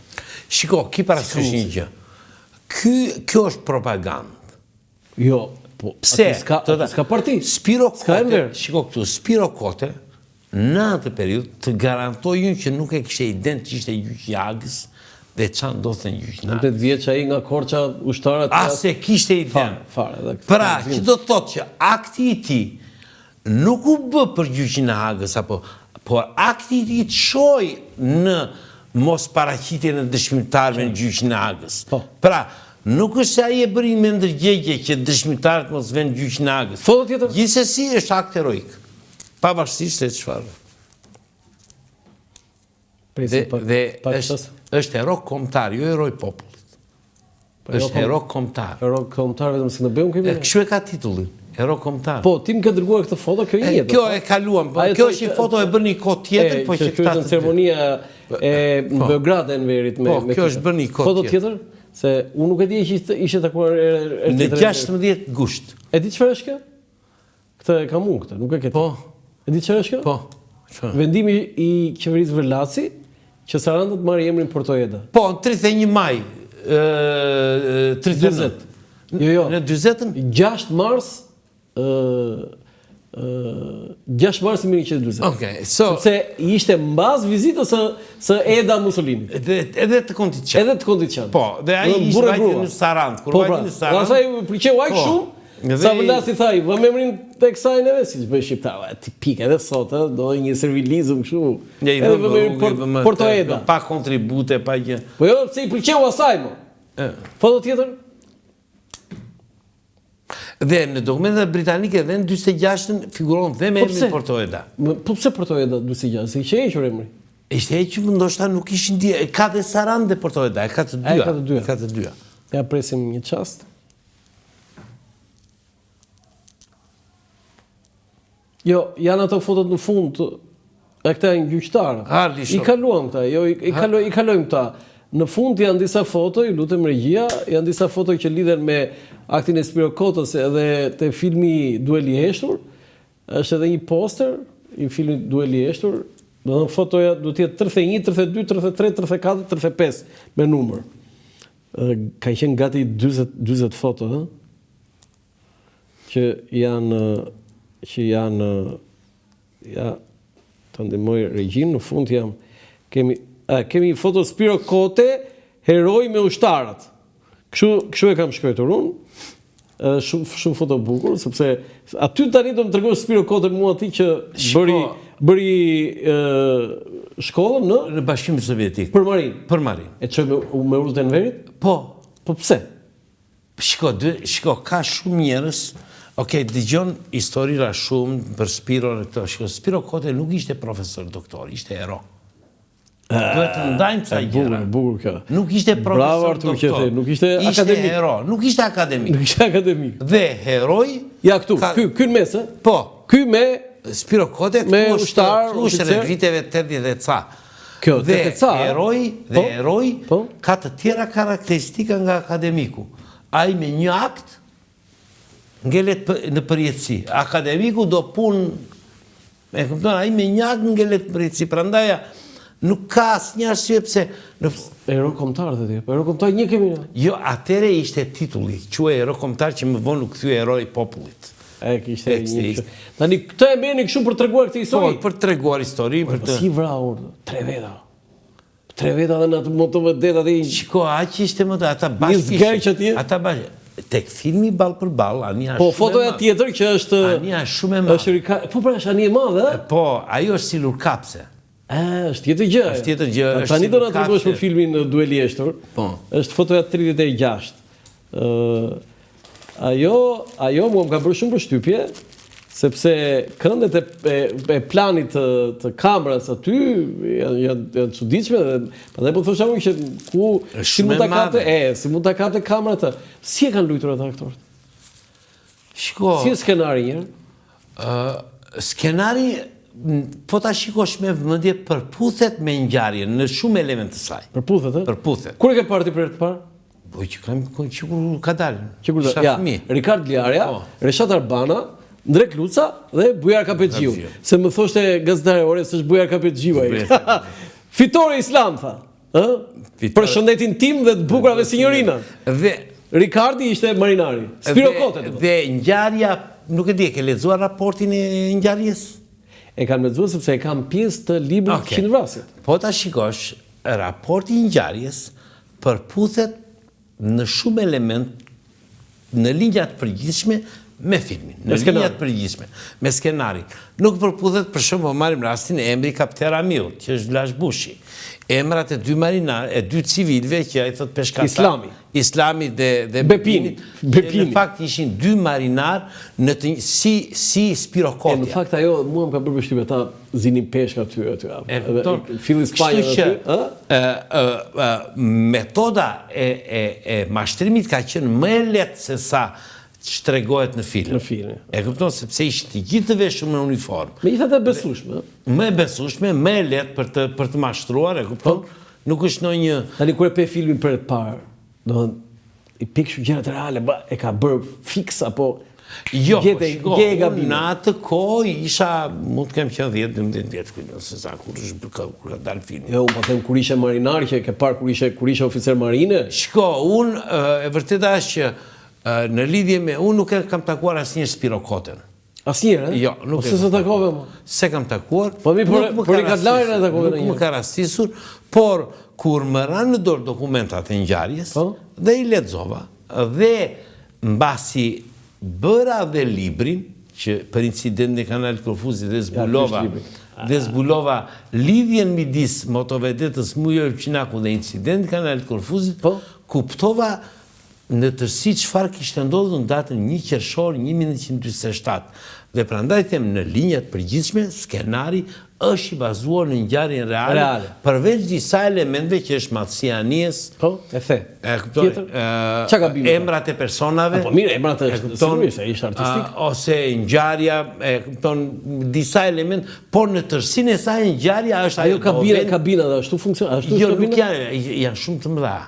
Shiko, ki parasysh një gjë. Kjo është propagandë. Jo, po pse? S'ka parti. Spiro Kote, shiko këtu, Spiro Kote në atë periudhë të garantojnë që nuk e kishte ident që ishte gjyq i Agës dhe çan ndodhte në gjyq. 18 vjeç ai nga Korça ushtarat. As e kishte ident. Fare. Pra, që do të thotë që akti i tij nuk u bë për gjyqin e Hagës por akti i tij çoi në mos paraqitjen e dëshmitarëve në gjyqin e Hagës. Pra, Nuk është se ai e bëri me ndërgjegje që dëshmitarët mos vënë gjyq në agës. Foto tjetër? Gjithsesi është akt heroik. Pavarësisht se çfarë. Dhe është hero kombëtar, jo heroj popullit. Është hero kombëtar. Hero kombëtar vetëm se në bëjmë kemi. Kështu e ka titullin. Hero kombëtar. Po, ti më ke dërguar këtë foto, kjo i jetë. Kjo e kaluam. Kjo është një foto e bërë një kohë tjetër, po që këta në ceremonia e në Beograd e Enverit me. Po, kjo është bërë një kohë foto tjetër, se unë nuk e di që ishte takuar në 16 gusht. E di çfarë është kjo? Këtë e kam unë këtë, nuk e ke. Po. E di çfarë është kjo? Po. Vendimi i qeverisë Vërlaci që Saranda të marrë emrin Portoeda. Po, në 31 maj 30. Jo. Në 40-ën? 6 mars 6 mars 1940. Okej, sepse ishte mbas vizitës së Eda Mussolini. Edhe të Kontiçan. Edhe të Kontiçan. Po, dhe ai ishte vajti në Sarandë. Kur vajti në Sarandë. Asaj pëlqeu aq shumë. Sa Vëllasi thaj, vëmë emrin tek saj neve si bëj shqiptar, tipik edhe sot, do një servilizëm kështu. Edhe vëmë emrin Portoeda. Pa kontribute, pa gjë. Po jo, pse i pëlqeu asaj mo. Foto tjetër? Dhe në dokumentat britanike dhe në 46-ën figuron dhe me emrin Portoeda. Po pse Portoeda 46? Se ishte hequr emri. Ishte hequr, ndoshta nuk ishin e ka dhe Sarandë dhe Portoeda, e ka të dyja. Ka të dyja. Ja presim një çast. Jo, janë ato fotot në fund, e këta janë gjyqtarë. I kaluam këta, jo, i kalojmë këta. Në fund janë disa foto, ju lutem regjia, janë disa foto që lidhen me aktin e Spiro Kotës edhe te filmi Dueli i Heshtur. Është edhe një poster i filmit Dueli i Heshtur. Do të fotoja duhet të jetë 31, 32, 33, 34, 35 me numër. Ka qenë gati 40 foto, që janë ja të ndihmoj regjin, në fund kemi foto Spiro Kote, heroi me ushtarët. Kështu e kam shkruar unë. Shumë foto bukur, sepse aty tani do më tregosh Spiro Kote mua aty që bëri shkollën në Bashkimin Sovjetik. Për Marin. Për Marin. E çoj me urët e Enverit? Po. Po pse? Shiko, ka shumë njerëz. Okej, dëgjon historira shumë për Spiro në këto. Shiko, Spiro Kote nuk ishte profesor doktor, ishte hero. Duhet të ndajmë ca gjëra. Bukur kjo. Nuk ishte profesor doktor. Nuk ishte akademik. Ishte hero, nuk ishte akademik. Nuk ishte akademik. Dhe heroi... Ja këtu, ky në mes, Po. Ky me... Spiro Kote këtu është në viteve 80 dhe ca. Kjo, dhe heroi ka të tjera karakteristika nga akademiku. Ai me një akt ngelet në përjetësi. Akademiku do punë, ai me një akt ngelet në përjetësi. Prandaja nuk ka asnjë arsye pse hero kombëtar dhe hero kombëtar një kemi. Jo, atëre ishte titulli, quhej hero kombëtar që më vonë u kthye heroi popullit. Kishte një. Tani këtë e bëni kështu për treguar këtë histori. Po, për treguar histori, për të. Si vrau, 3 veta. 3 veta dhe në atë motovedet aty. Shiko, aq ishte më ata bashkë. Ata bashkë. Tek filmi ball për ball, Ania. Po, fotoja tjetër që është Ania shumë e madhe. Po, pra është Ania e madhe, ë? Po, ajo është silur kapse. Është tjetër gjë. Është tjetër gjë. Tani do na tregosh për filmin Dueli i Heshtur. Po. Është fotoja 36. Ajo mua më ka bërë shumë përshtypje, sepse këndet e planit të kamerës aty janë çuditshme dhe prandaj po thosha unë që si mund ta kapte kamera atë. Si e kanë luajtur ata aktorët? Shiko. Si skenari një? Skenari po ta shikosh me vëmendje përputhet me ngjarjen në shumë elemente të saj. Përputhet, ë? Përputhet. Kur e ke parë ti për të parë? Po që ka dalë. Ja, Rikard Ljarja, Reshat Arbana, Ndrek Luca dhe Bujar Kapetxhiu. Se më thoshte gazetare ore se është Bujar Kapetxhiu ai. Fitore Islam tha, ë? Për shëndetin tim dhe të bukurave sinjorina. Dhe Rikardi ishte marinari. Spiro Kote. Dhe ngjarja, nuk e di, ke lexuar raportin e ngjarjes? E kam lexuar sepse e kam pjesë të librit Qindvrasjet. Po ta shikosh, raporti i ngjarjes përputhet në shumë element në linja të përgjithshme me filmin, në linjat përgjithshme, me skenarin. Nuk përputhet për shumë, po marrim rastin e emri Kapten Ramiut, që është Vlash Bushi. Emrat e dy marinar, e dy civilve, që ai thot peshkatar. Islami dhe Bepini. Në fakt ishin dy marinar si Spirokotja. Në fakt ajo, mua më ka bërë përshtypje, ta zinin peshka aty. Filli Spanja aty. Metoda e mashtrimit ka qenë më e lehtë se sa shtregohet në film. E kupton sepse ishin të gjithë të veshur me uniformë. Megjithatë e besueshme. Më e besueshme, më e lehtë për të mashtruar, e kupton? Nuk është ndonjë. Tani kur e pe filmin për të parë, domethënë i pikë gjërat reale, e ka bërë fiks apo jo, në atë kohë isha, mund të kem qenë 10-12 vjeç kujt, se sa kur ka dalë filmi. Jo, unë po them kur ishe marinar, që ke parë kur ishe oficer marine. Shko, unë e vërteta është që në lidhje me unë nuk e kam takuar asnjë Spirokotën. Asnjëherë? Jo, nuk e. Se takove më. Se kam takuar. Po mi për i katlarin e takove në një. Nuk më ka rastisur, por kur më ranë në dorë dokumentat e ngjarjes, dhe i lexova, dhe mbasi bëra dhe librin, që për incidentin e Kanalit Korfuzit dhe zbulova lidhjen midis motovedetës Mujo Elçinaku dhe incidentin e Kanalit Korfuzit, kuptova në tërësi çfarë kishte ndodhur në datën 1 qershor 1947. Dhe prandaj them në linjat përgjithshme, skenari është i bazuar në ngjarjen reale, përveç disa elementeve që është madhësia e anijes. Po, e the. Emrat e personave. Po mirë, emrat e sigurisht, ishte artistik. Ose ngjarja, disa elemente, por në tërësinë e saj ngjarja është ajo kabina dhe ashtu funksionon, ashtu është kabina. Jo, nuk janë shumë të mëdha.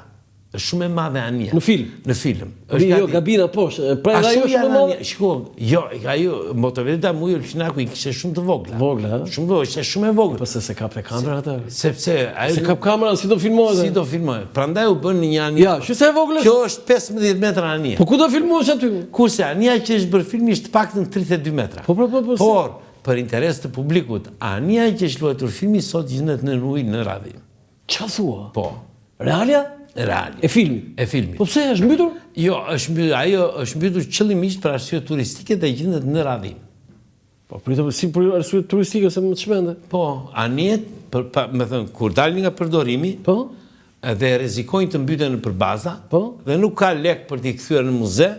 Është shumë e madhe ania. Në film? Në film. Jo, kabina poshtë. Pra edhe ajo shumë e madhe? Shiko, jo, ajo, motovedeta Mujo Elçinaku i kishte shumë të vogla. Vogla, ha? Shumë vogla, ishte shumë e vogla. Po se kap te kamera atë? Sepse ajo... Se kap kamera, si do filmohet? Si do filmohet. Prandaj u bën në një anie... Ja, që se e vogla? Kjo është 15 metra anie. Po ku do filmohesh aty? Kurse ania që është bërë filmi është paktën 32 metra. Por, për interes të publikut, ania që është luajtur filmi sot gjendet në ujë në radhim. Ç'a thua? Po. Realja? Reali. E filmi? E filmi. Po pse është mbytur? Jo, ajo është mbytur qëllimisht për arsye turistike dhe gjendet në radhim. Po si për arsye turistike se më çmende? Po, anijet, me thënë, kur dalin nga përdorimi, dhe rrezikojnë të mbyten për baza, dhe nuk ka lek për t'i kthyer në muze,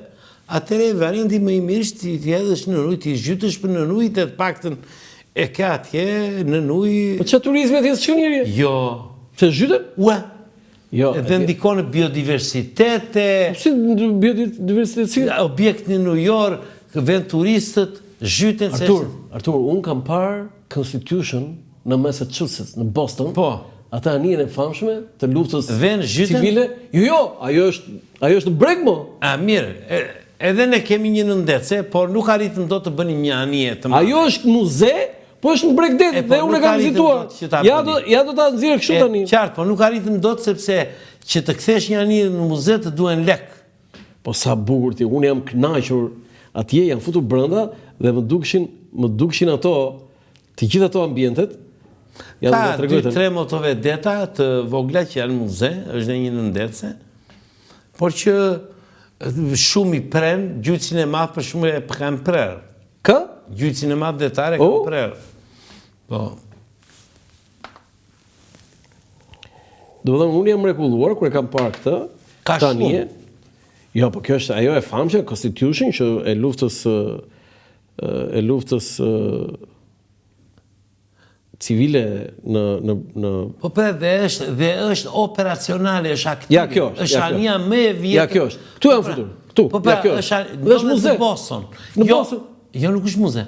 atëre varianti më i mirë është t'i hedhësh në ujë, t'i zhytësh për në ujë, të paktën e ka atje në ujë. Po ç'a turizmi atje s'ka njëri? Jo. Se zhyten? Ua. Dhe ndikon në biodiversitete. Si biodiversitet? Si? Objekt në New York, vend turistët, zhyten... Artur, unë kam parë Constitution në Massachusetts, në Boston. Po. Ata anijen e famshme të luftës civile. Jo, ajo është në breg, mo. Mirë, edhe ne kemi një nëndece, por nuk arritëm do të bëni një anije të madhe. Ajo është muze, po është në Bregdet dhe unë e kam vizituar. Ja do ta nxjerr kështu tani. Qartë, po nuk arritëm dot sepse që të kthesh një anije në muze të duhen lek. Po sa bukur ti, unë jam kënaqur atje, jam futur brenda dhe më dukshin ato, të gjitha ato ambientet. Ka 2-3 motovedeta të vogla që janë muze, është dhe një nëndece, por që shumë i pren, gjyqin e madh për shumë e kanë prerë. Ka? Gjyqin e madh detare kanë prerë. Po. Do të thonë, unë jam mrekulluar kur e kam parë këtë. Ka shumë. Jo, po kjo është ajo e famshme Constitution që e luftës civile në Po dhe është operacionale, është aktive. Ja, kjo është. Është ania më e vjetër. Ja, kjo është. Ktu jam futur. Ktu. Po ja, kjo është. Dhe është muze. Në Boston. Në Boston. Jo, nuk është muze.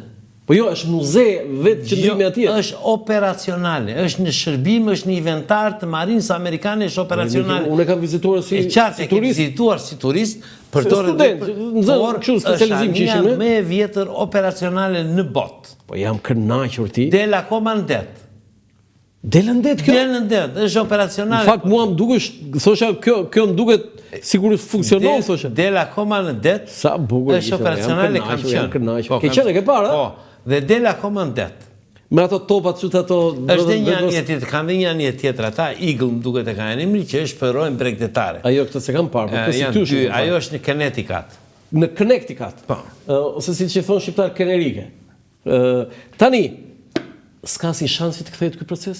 Po jo, është muze vetë qëndrimi atje. Është operacionale, është në shërbim, është në inventar të marinës amerikane, është operacionale. Unë e kam vizituar si turist. Qartë, e kam vizituar si turist, student, por është ania më e vjetër operacionale në botë. Po jam kënaqur ti. Del akoma në det. Del në det kjo? Del në det, është operacionale. Në fakt mua më dukesh, thosha kjo më duket sikur funksionon, thosha. Del akoma në det. Sa bukur ishte. Është operacionale, kam qenë. Jam kënaqur. Ke qenë ke parë? Po. Dhe del akoma në det. Me ato topat që ato... është dhe një anje tjetër, kanë dhe një anje tjetër, ata Eagle më duket e ka emri që është për rojnë bregdetare. Ajo këtë se kam parë, po Constitution. Ajo është në Connecticut. në Connecticut. Ose si që thonë shqiptar Kenerike. Tani, s'ka si shansi të kthehet ky proces?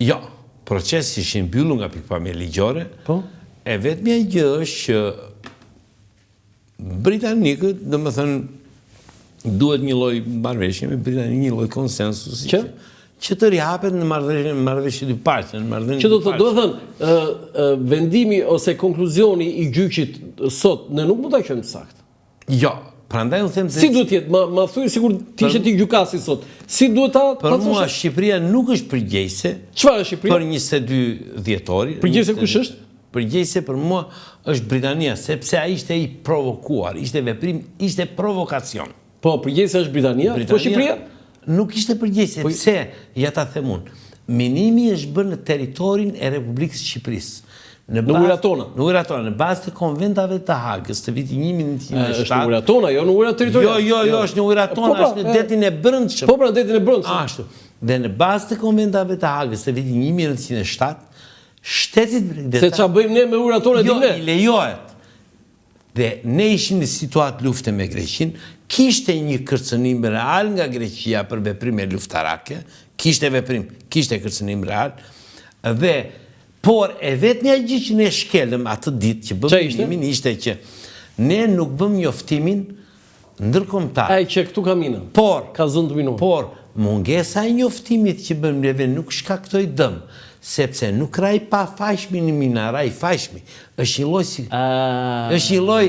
Jo, procesi ishte mbyllur nga pikpamja ligjore. E vetmja gjë është që britanikët, domethënë, duhet një lloj marrëveshje me Britaninë, një lloj konsensusi që të rihapet në marrëveshje dy parë, në marrëdhënie. Që do të thotë, vendimi ose konkluzioni i gjyqit sot ne nuk mund ta qenë saktë. Jo, prandaj unë them se si duhet jetë, ma thuaj sikur ti ishe ti gjykasi sot. Si duhet ta për mua Shqipëria nuk është përgjegjëse. Çfarë është Shqipëria? Për 22 dhjetori. Përgjegjëse kush është? Përgjegjëse për mua është Britania, sepse ai ishte i provokuar, ishte veprim, ishte provokacion. Po, përgjegjëse është Britania, po Shqipëria? Nuk ishte përgjegjëse, pse? Ja ta them unë. Minimi është bërë në territorin e Republikës së Shqipërisë. Në ujërat tona. Në ujërat tona, në bazë të konventave të Hagës të vitit 1907. Është në ujërat tona, jo në ujërat territoriale. Jo, është në ujërat tona, është në detin e Brëndshëm. Po, pra në detin e Brëndshëm. Ashtu. Dhe në bazë të konventave të Hagës të vitit 1907, shtetit Bregdeta... Se qa bëjmë ne me ujërat tona jo, i lejohet. Dhe ne ishim në situatë lufte me Greqin, kishte një kërcënim real nga Greqia për veprime luftarake, kishte kërcënim real, dhe por e vetmja gjë që ne shkelëm atë ditë që bëmë ishte që ne nuk bëm njoftimin ndërkombëtar. Ai që këtu ka minën. Ka zënë të minuar. Por mungesa e njoftimit që bëm neve nuk shkaktoi dëm, sepse nuk raj pa fajshmi në mina, raj fajshmi. Është një lloj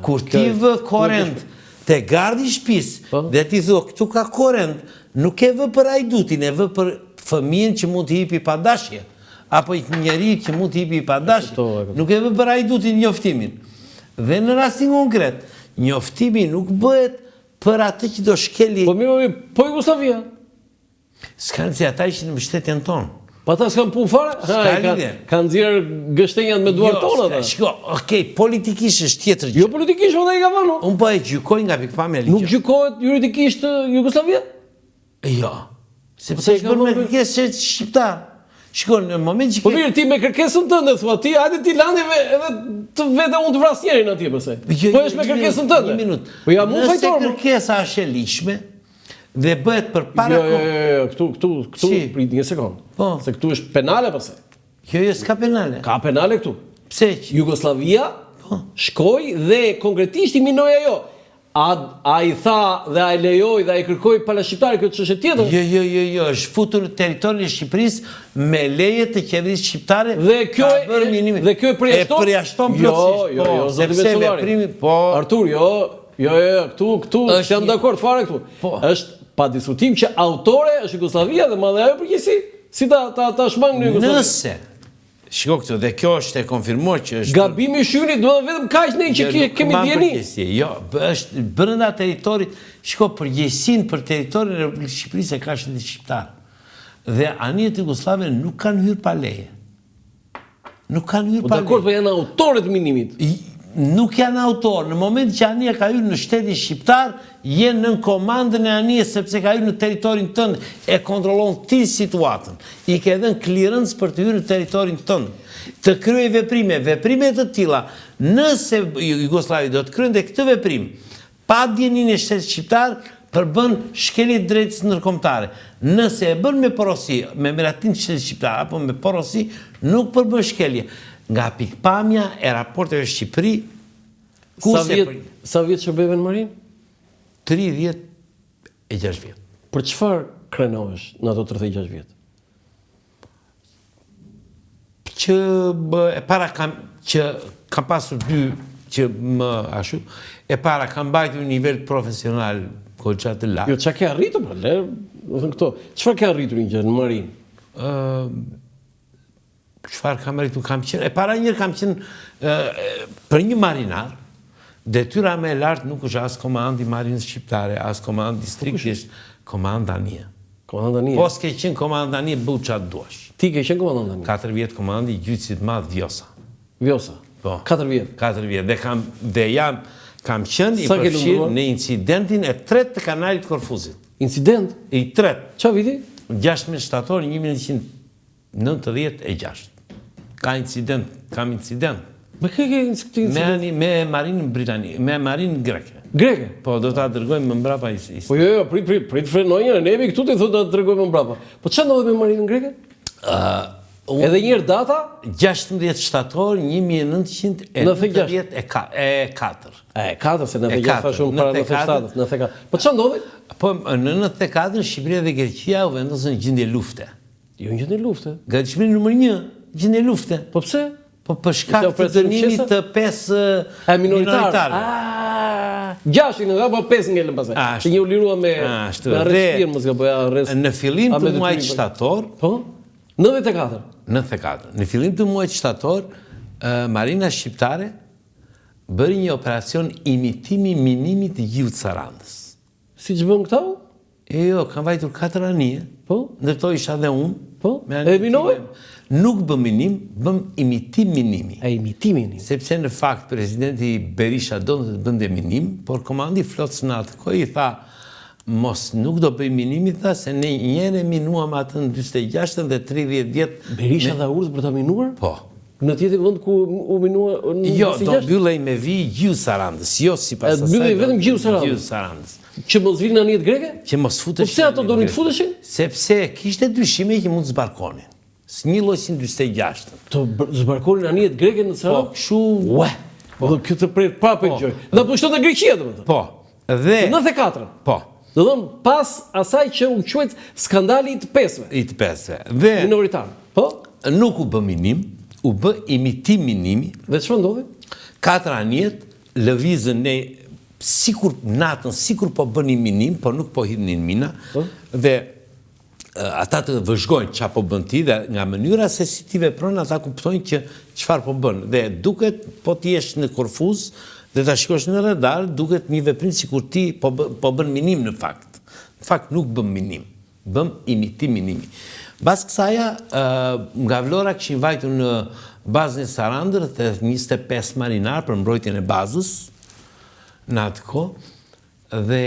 kur ti vë korrent te gardi i shtëpisë dhe ti thua këtu ka korrent, nuk e vë për ajdutin, e vë për fëmijën që mund të hipi pa dashje. Apo i njeri që mund të hipi pa dashje, nuk e vë për ajdutin njoftimin. Dhe në rastin konkret, njoftimi nuk bëhet për atë që do shkeli... Po Jugoslavia? S'kanë si ata ishin në mbështetjen tonë. Pa ta s'kanë punë fare? Kanë nxjerrë gështenjat me duar tona. Shiko, okej, politikisht është tjetër gjë. Jo politikisht, po ai ka vënë. Unë po e gjykoj nga pikpamja ligjore. Nuk gjykohet juridikisht Jugoslavia? Jo. Sepse është bërë me kërkesë shqiptar. Shiko, në moment që... Po mirë, ti me kërkesën tënde, thua ti, hajde ti landi edhe të vete unë të vras njerin atje përse. Po është me kërkesën tënde. Një minut. Po ja mu fajtor. Nëse kërkesa është e lishme, dhe bëhet për para... Jo, këtu, prit një sekundë. Se këtu është penale përse. Jo, s'ka penale. Ka penale këtu. Pse që? Jugoslavia shkoj dhe konkretisht i minoj ajo. A i tha dhe a i lejoj dhe a i kërkoj pala shqiptari këtë çështje tjetër? Jo, është futur në teritorin e Shqipërisë me leje të qeverisë shqiptare. Dhe kjo e përjashton? E përjashton plotësisht. Jo, sepse veprimi, Artur, këtu jam dakord fare këtu. Është pa diskutim që autore është Jugoslavia dhe madhe ajo përgjithësi. Si ta shmang në Jugoslavia? Nëse shiko këtu, dhe kjo është e konfirmuar që është... Gabimi i shynit, do dhe vetëm kaq ne që kemi djeni. Jo, është brenda teritorit, shiko përgjegjësinë për teritorin e Republikës Shqipërisë e ka shteti shqiptar. Dhe anijet jugoslave nuk kanë hyrë pa leje. Nuk kanë hyrë pa leje. Dakord, po janë autorët minimit. Nuk janë autor. Në moment që anija ka hyrë në shtetin shqiptar, jenë në komandën e anijes sepse ka hyrë në teritorin tënd, e kontrollon ti situatën. I ke dhënë clearance për të hyrë në teritorin tënd. Të kryej veprime të tilla. Nëse Jugosllavi do të kryente këtë veprim, pa djeninë e shtetit shqiptar, përbën shkelje drejtësisë ndërkombëtare. Nëse e bën me porosi, me miratim të shtetit shqiptar apo me porosi, nuk përbën shkelje. Nga pikpamja e raporteve Shqipëri... Sa vjetë që bëjve në marin? 36 vjetë. Për çfarë krenohesh në ato 36 vjetë? Që e para që kam pasur dy që më ashu, e para kam bajtë një nivel profesional goxha të lartë. Jo, çka ke arritur për le? Çfarë ke arritur një gjë në marin? Çfarë kam arritur? E para njërë kam qenë për një marinar, detyra me lartë nuk është as komandi marinës shqiptare, as komandi distriktisht, komandania. Komandania? Po s'ke qenë komandania, bëu qatë duash. Ti ke qenë komandania? 4 vjetë komandi i gjyqësit madh Vjosa. Vjosa? Po. 4 vjetë? 4 vjetë. Dhe kam qenë i përfshirë në incidentin e 3 të kanalit Korfuzit. Incident? I 3. Qa viti? 16 shtator 1996. Kam incident. Me marinën Britani, me marinën greke. Greke? Po, do ta dërgojmë më mbrapa Po jo, prit frenojnë, ne jemi këtu të thotë ta dërgojmë më mbrapa. Po çfarë ndodhet me marinën greke? Edhe njëherë data 16 shtator 1994. 4 se 96 thashun para 97. Po çfarë ndodhi? Po në 94 Shqipëria dhe Greqia u vendosën në gjendje lufte. Jo në gjendje lufte. Gatishmëri numër 1, gjendje lufte. Po pse? Po për shkak të dënimit të 5 minoritarë. 6 nga apo 5 ngelën pastaj. Që një u lirua me arrest firmë, mos gaboja arrest. Në fillim të muajit shtator, po 94. Në fillim të muajit shtator, Marina shqiptare bëri një operacion imitimi minimit të gjiut Sarandës. Si që bën këta? Jo, kam vajtur 4 anije. Po? Ndërtoj isha dhe unë. Po? E minoj? Nuk bëm minim, bëm imitim minimi. Imitimin? Sepse në fakt presidenti Berisha do të bënde minim, por komandi flotës në atë kohë i tha, mos nuk do bëj minimi, tha, se ne njëre minuam atë në 26 dhe 30 vjetë. Berisha dha urdhë për ta minuar? Po. Në tjetër vend ku u minua në Jo, do mbyllej me vi gjiu Sarandës, jo sipas asaj. Mbyllej vetëm gjiu Sarandës. Që mos vinë në anijet greke? Që mos futeshin. Po pse ato donin të futeshin? Sepse kishte dyshime që mund të zbarkonin. Një lloj si 46. Të zbarkonin anijet greke në Sarandë? Po, kështu. Po këtë pret prapë gjë. Na pushton te Greqia domethënë. Po. Dhe 94. Po. Do thon pas asaj që u quajt skandali i të pesëve. I të pesëve. Dhe minoritar. Po? Nuk u bë minim, u bë imitim minimi. Dhe çfarë ndodhi? 4 anijet lëvizën ne sikur natën, sikur po bënin minim, por nuk po hidhnin mina. Dhe ata të vëzhgojnë çfarë po bën ti dhe nga mënyra se si ti vepron ata kuptojnë që çfarë po bën. Dhe duket po ti jesh në Korfuz dhe ta shikosh në radar, duket një veprim sikur ti po bën minim në fakt. Në fakt nuk bëm minim, bëm imitim minimi. Bas kësaja, nga Vlora kishin vajtur në bazën e Sarandër të 25 marinar për mbrojtjen e bazës në atë kohë dhe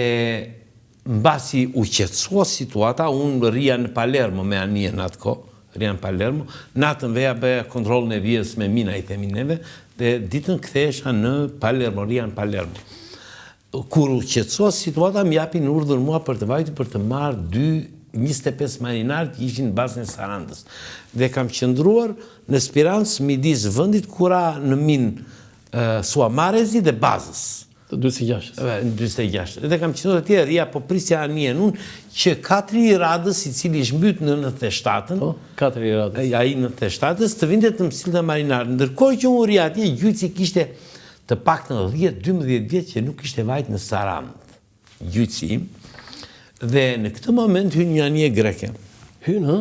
mbasi u qetësua situata, unë rria në Palermo me anije në atë kohë, rria në Palermo, natën veja bëja kontrolën e vijës me mina i themi neve dhe ditën kthehesha në Palermo, rria në Palermo. Kur u qetësua situata, më japin urdhër mua për të vajtur për të marrë 25 marinarë që ishin në bazën e Sarandës. Dhe kam qëndruar në spirancë midis vendit kura në minë Suamarezi dhe bazës. 26. Dhe kam qëndruar atje, rria po prisja anijen unë që 4 i radës, i cili ishë mbyt në 97-ën, 4 i radës. Ai në 97-ës, të vinte të mësilë të marinarë. Ndërkohë që unë rria atje, gjyqësi kishte të paktën 10-12 vjetë që nuk kishte vajt në Sarandë. Gjyqësi im. Dhe në këtë moment hynë një anije greke. Hynë, ha?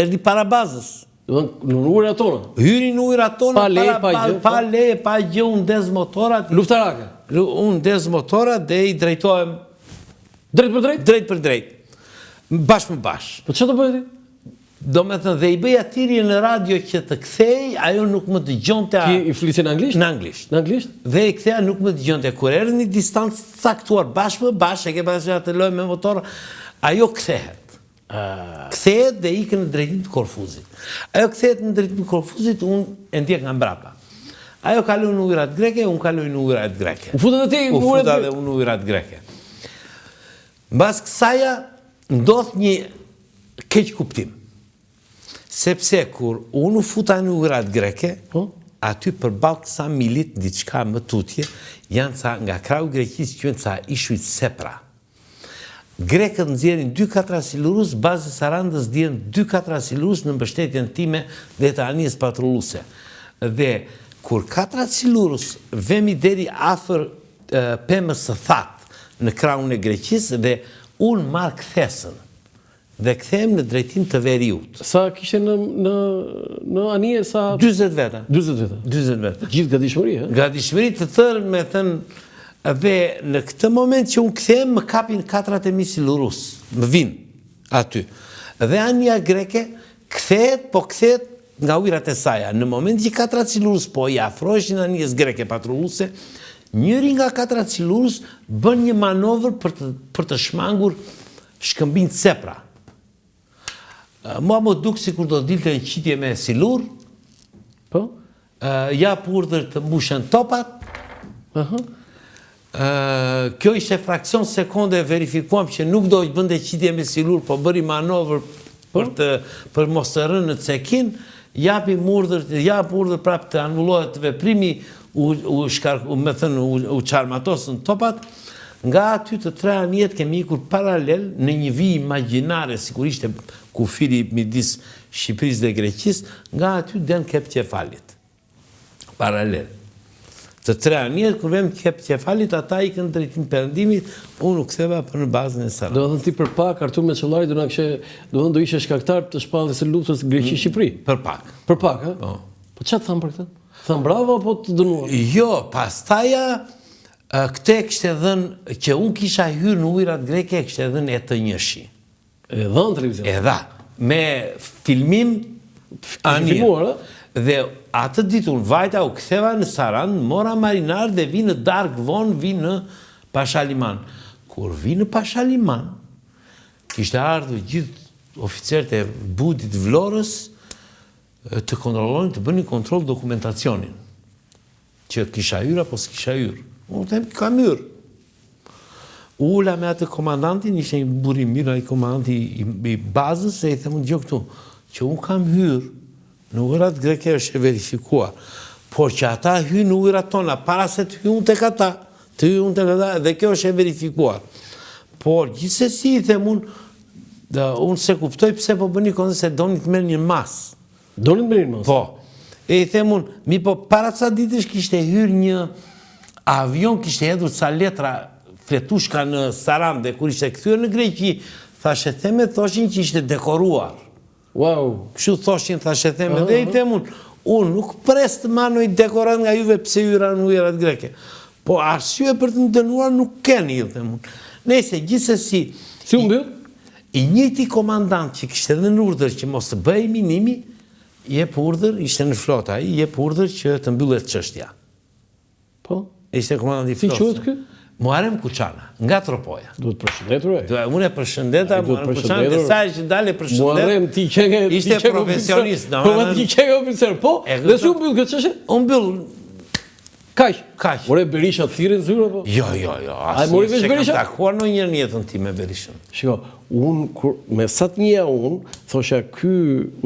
Erdi para bazës. Në ujra tona? Hyri në ujra tona, pa le, pa gjë, unë dez motorat. Luftarake? Unë dez motorat dhe i drejtojmë. Drejt për drejt? Drejt për drejt. Bashkë më bashkë. Po që të bëjti? Do me thënë, dhe i bëja thirrje në radio që të kthej, ajo nuk më dëgjonte. Ti i flisin në anglisht? Në anglisht. Në anglisht? Dhe i ktheja nuk më dëgjonte. Kur erë një distancë caktuar bashkë më bashkë, e ke pasur atë lojë me motor, ajo kthehet. Kthehet dhe ikë në drejtim të Korfuzit. Ajo kthehet në drejtim të Korfuzit, unë e ndjek nga mbrapa. Ajo kaloi në ujrat greke, unë kaloj në ujrat greke. U futet edhe ti në ujrat greke? U futa dhe unë në ujrat greke. Mbas kësaja ndodh një keq kuptim. Sepse kur unë u futa në ujrat greke, aty përballë kësa milit diçka më tutje, janë ca nga krau Greqisë që janë ca ishujt sepra. Grekët nxjerrin 2-4 asilurus, bazë Sarandës djen 2-4 asilurus në mbështetjen time dhe të anijes patrulluese. Dhe kur 4 asilurus vemi deri afër pemës së thatë në kraun e Greqisë dhe unë marr kthesën dhe kthehem në drejtim të veriut. Sa kishte në anije sa 40 veta. 40 veta. 40 veta. Gjithë gatishmëri, ha? Gatishmëri të tërë, me thënë. Dhe në këtë moment që unë kthehem, më kapin 4 misilurus, më vinë aty. Dhe anija greke kthehet, po kthehet nga ujrat e saja. Në moment që 4 misilurus po i afroheshin anijes greke patrulluese, njëri nga 4 misilurus bën një manovër për të shmangur shkëmbin sepra. Mua më duk si kur do dilte në qitje me silur, jap urdhër të mbushen topat. Kjo ishte fraksion sekonde, verifikuam që nuk do të bënde qitje me silur, po bëri manovër për mos të rënë në cekin, jap urdhër prap të anullohet veprimi, u qarmatosën topat. Nga aty të 3 anijet kemi ikur paralel në një vijë imagjinare, sikur ishte kufiri midis Shqipërisë dhe Greqisë, nga aty den Kepqefalit. Paralel. Të 3 anijet, kur vem Kepqefalit, ata i kënë drejtim perëndimit, unë u ktheva për në bazën e Saranit. Do të thënë ti për pak Artur Meçollari do ishe shkaktar të shpalljes së luftës Greqi-Shqipëri. Për pak. Për pak, ha? Po çfarë thamë për këtë? Thamë bravo apo të dënuar? Jo, pastaja këtë kishte dhënë që unë kisha hyrë në ujërat greke, kishte dhënë e të njëshi. E dha në televizion? E dha. Me filmim filmuar, dhe atë ditur vajta u ktheva në Saran, mora marinar dhe vi në darkë vonë, vi në Pashaliman. Kur vi në Pashaliman, kishte ardhur gjithë oficerët e budit Vlorës të kontrollonin, të bënin kontrol dokumentacionin. Që kisha hyrë apo s'kisha hyrë. Unë them kam hyrë. Ula me atë komandantin, ishte një burim mirë, ai komandanti i bazës, e i them unë gjë këtu, që unë kam hyrë, në ujërat greke është e verifikuar, por që ata hynë në ujërat tona, para se të hynë të kata, dhe kjo është e verifikuar. Por, gjithsesi i them unë se kuptoj pëse po bëni këndë se doni të merë një masë. Doni të merë një masë? Po. E i them unë, mi po para ca ditësh kishte hyrë një avion, kishte hedhur ca letra fletushka në Saran, dhe kur ishte kthyer në Greqi, thashe theme, thoshin që ishte dekoruar. Wow. Kështu thoshin, thashe theme, dhe i them unë nuk pres të manoj dekorat nga juve pse hyra në ujërat greke. Po arsye për të më dënuar nuk keni, ju them unë. Nëse, gjithsesi, si u mbyll? I njëjti komandant që kishte dhënë urdhër që mos të bëhej minimi, jep urdhër, ishte në flotë ai, jep urdhër që të mbyllet çështja. Po. Ishte komandant i flotës. Si quhet ky? Muharrem Kuçana, nga Tropoja. Duhet përshëndetur ai. Unë e përshëndeta Muharrem Kuçana, dhe sa që dalë përshëndet. Muharrem ti që ishte profesionist, Po ti që oficer, po. Dhe si u mbyll këtë çështje? U mbyll kaq. Ore Berisha thirrën zyra po? Jo. Ai mori vesh Berisha? Kam takuar ndonjëherë në jetën time me Berishën. Shiko, unë kur me sa të njeh unë, thosha ky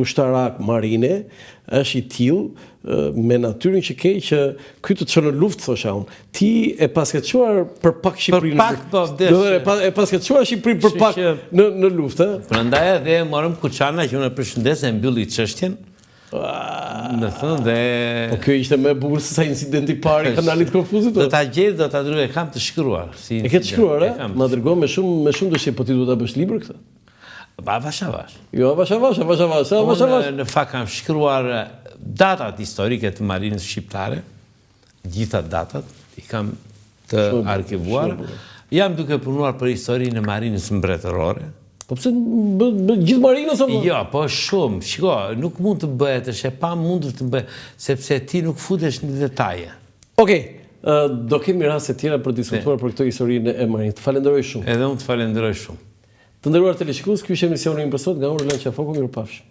ushtarak marine është i tillë me natyrën që ke që ky të çon në luftë, thosha unë. Ti e paskëçuar për pak Shqipërinë. Për pak po vdes. E paskëçuar Shqipërinë për pak në luftë, ë? Prandaj edhe morëm Kuçana që unë e përshëndes e mbylli çështjen. Në thënë dhe... Po kjo ishte me bukur se sa incidenti parë i kanalit Korfuzit? Do ta gjej, do ta dërgoj, kam të shkruar. E ke të shkruar, e? Ma dërgoj me shumë dëshirë, po ti duhet ta bësh libër këtë? Avash. Jo, avash. Unë në fakt kam shkruar datat historike të marinës shqiptare, gjitha datat, i kam të arkivuar. Jam duke punuar për historinë e marinës mbretërore. Po pse gjithë marinës apo? Jo, po shumë. Shiko, nuk mund të bëhet, është e pamundur të bëhet, sepse ti nuk futesh në detaje. Okej, do kemi raste tjera për të diskutuar për këtë historinë e marinës. Të falenderoj shumë. Edhe unë të falenderoj shumë. Të nderuar teleshikues, ky është emisioni im për sot nga Ora Lança Foku, mirupafshim.